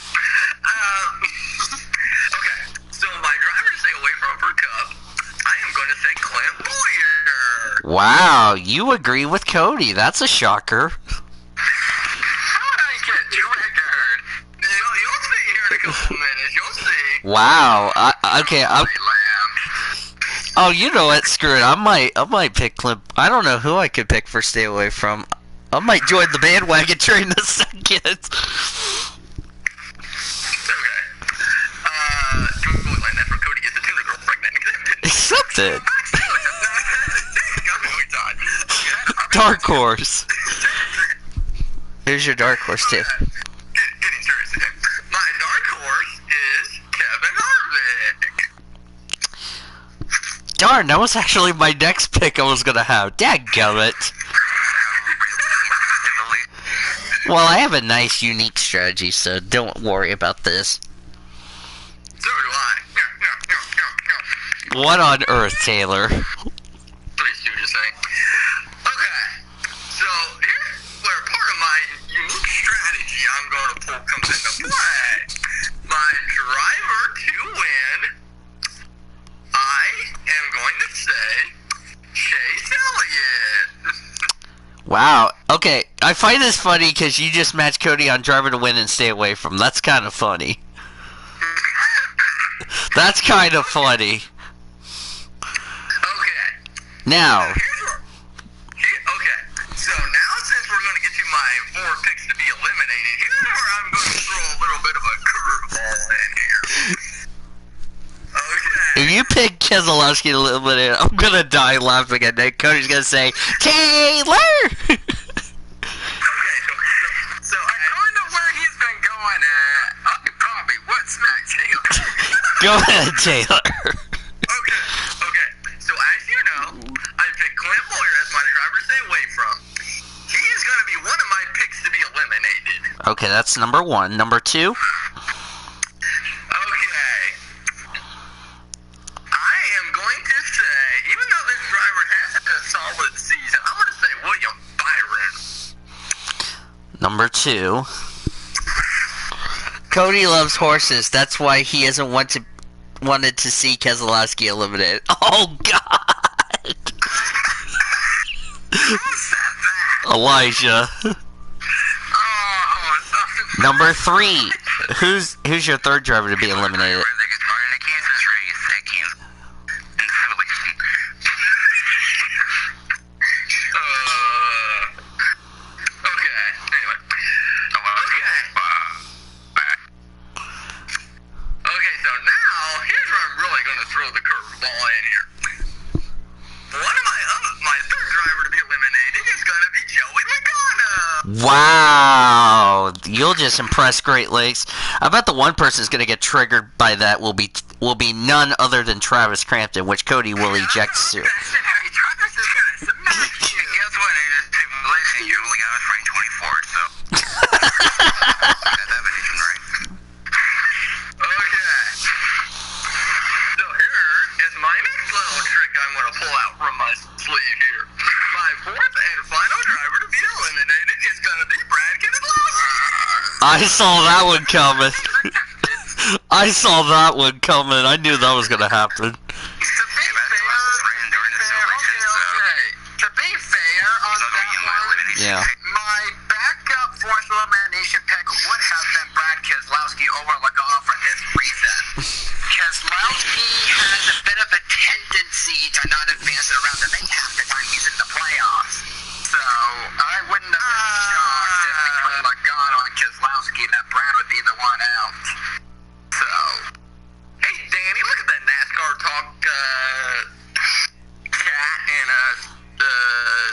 Okay, so my driver to stay away from for Cup, I am going to say Clint Boyer. Wow, you agree with Cody. That's a shocker. How did I get triggered? You'll see here in a couple minutes. You'll see. Wow. Okay. Lamb. Oh, you know what? Screw it. I might pick Clint. I don't know who I could pick for stay away from. I might join the bandwagon train in a second. Okay. That's where Cody gets the tuner girl pregnant. Accepted. Dark horse. Who's your dark horse, too? Getting serious again. My dark horse is Kevin Harvick. Darn, that was actually my next pick I was gonna have. Dadgummit. Well, I have a nice, unique strategy, so don't worry about this. So do I. What on earth, Taylor? Please do just say. Okay. So here's where part of my unique strategy I'm going to pull comes into play. My driver to win, I am going to say Chase Elliott. Wow. Okay, I find this funny because you just matched Cody on driver to win and stay away from. That's kind of funny. That's kind of funny. Okay. Now. Okay. So now since we're going to get to my 4 picks to be eliminated, here's where I'm going to throw a little bit of a curveball in here. Okay. If you pick Keselowski to eliminate, I'm going to die laughing at that. Cody's going to say, Taylor! So according to where he's been going at, probably would smack Taylor. Go ahead, Taylor. Okay. So as you know, I picked Clint Boyer as my driver to stay away from. He is going to be one of my picks to be eliminated. Okay, that's number 1. Number 2? Okay. I am going to say, even though this driver has had a solid season, I'm going to say William Byron. Number 2. Cody loves horses. That's why he hasn't wanted to see Keselowski eliminated. Oh, God! Who said that? Elijah. Oh, Number 3. Who's your third driver to be eliminated? Wow, you'll just impress Great Lakes. I bet the one person who's going to get triggered by that will be none other than Travis Crampton, which Cody will eject soon. Guess what? Listen, you only got us ranked 24th, so. Okay. So here is my next little trick I'm going to pull out from my sleeve here. My 4th and final driver to be eliminated is going to be Brad Keselowski. I saw that one coming. I saw that one coming. I knew that was going to happen. To be fair on that one, Yeah. my backup 4th elimination pick would have been Brad Keselowski over Lagall for this reason. Keselowski has a bit of a tendency to not advance it around the main half the time he's in the playoffs. So I wouldn't have been shocked if between Lagall and Keselowski that Brad would be the one out. So, hey Danny, look at that NASCAR talk chat in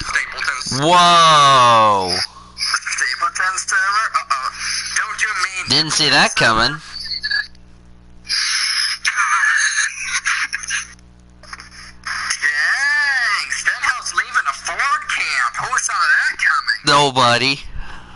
Stapleton's. Whoa. Stapleton server? Uh-oh. Don't you mean... Didn't see that coming. Dang, Stenhouse leaving a Ford camp. Who saw that coming? Nobody.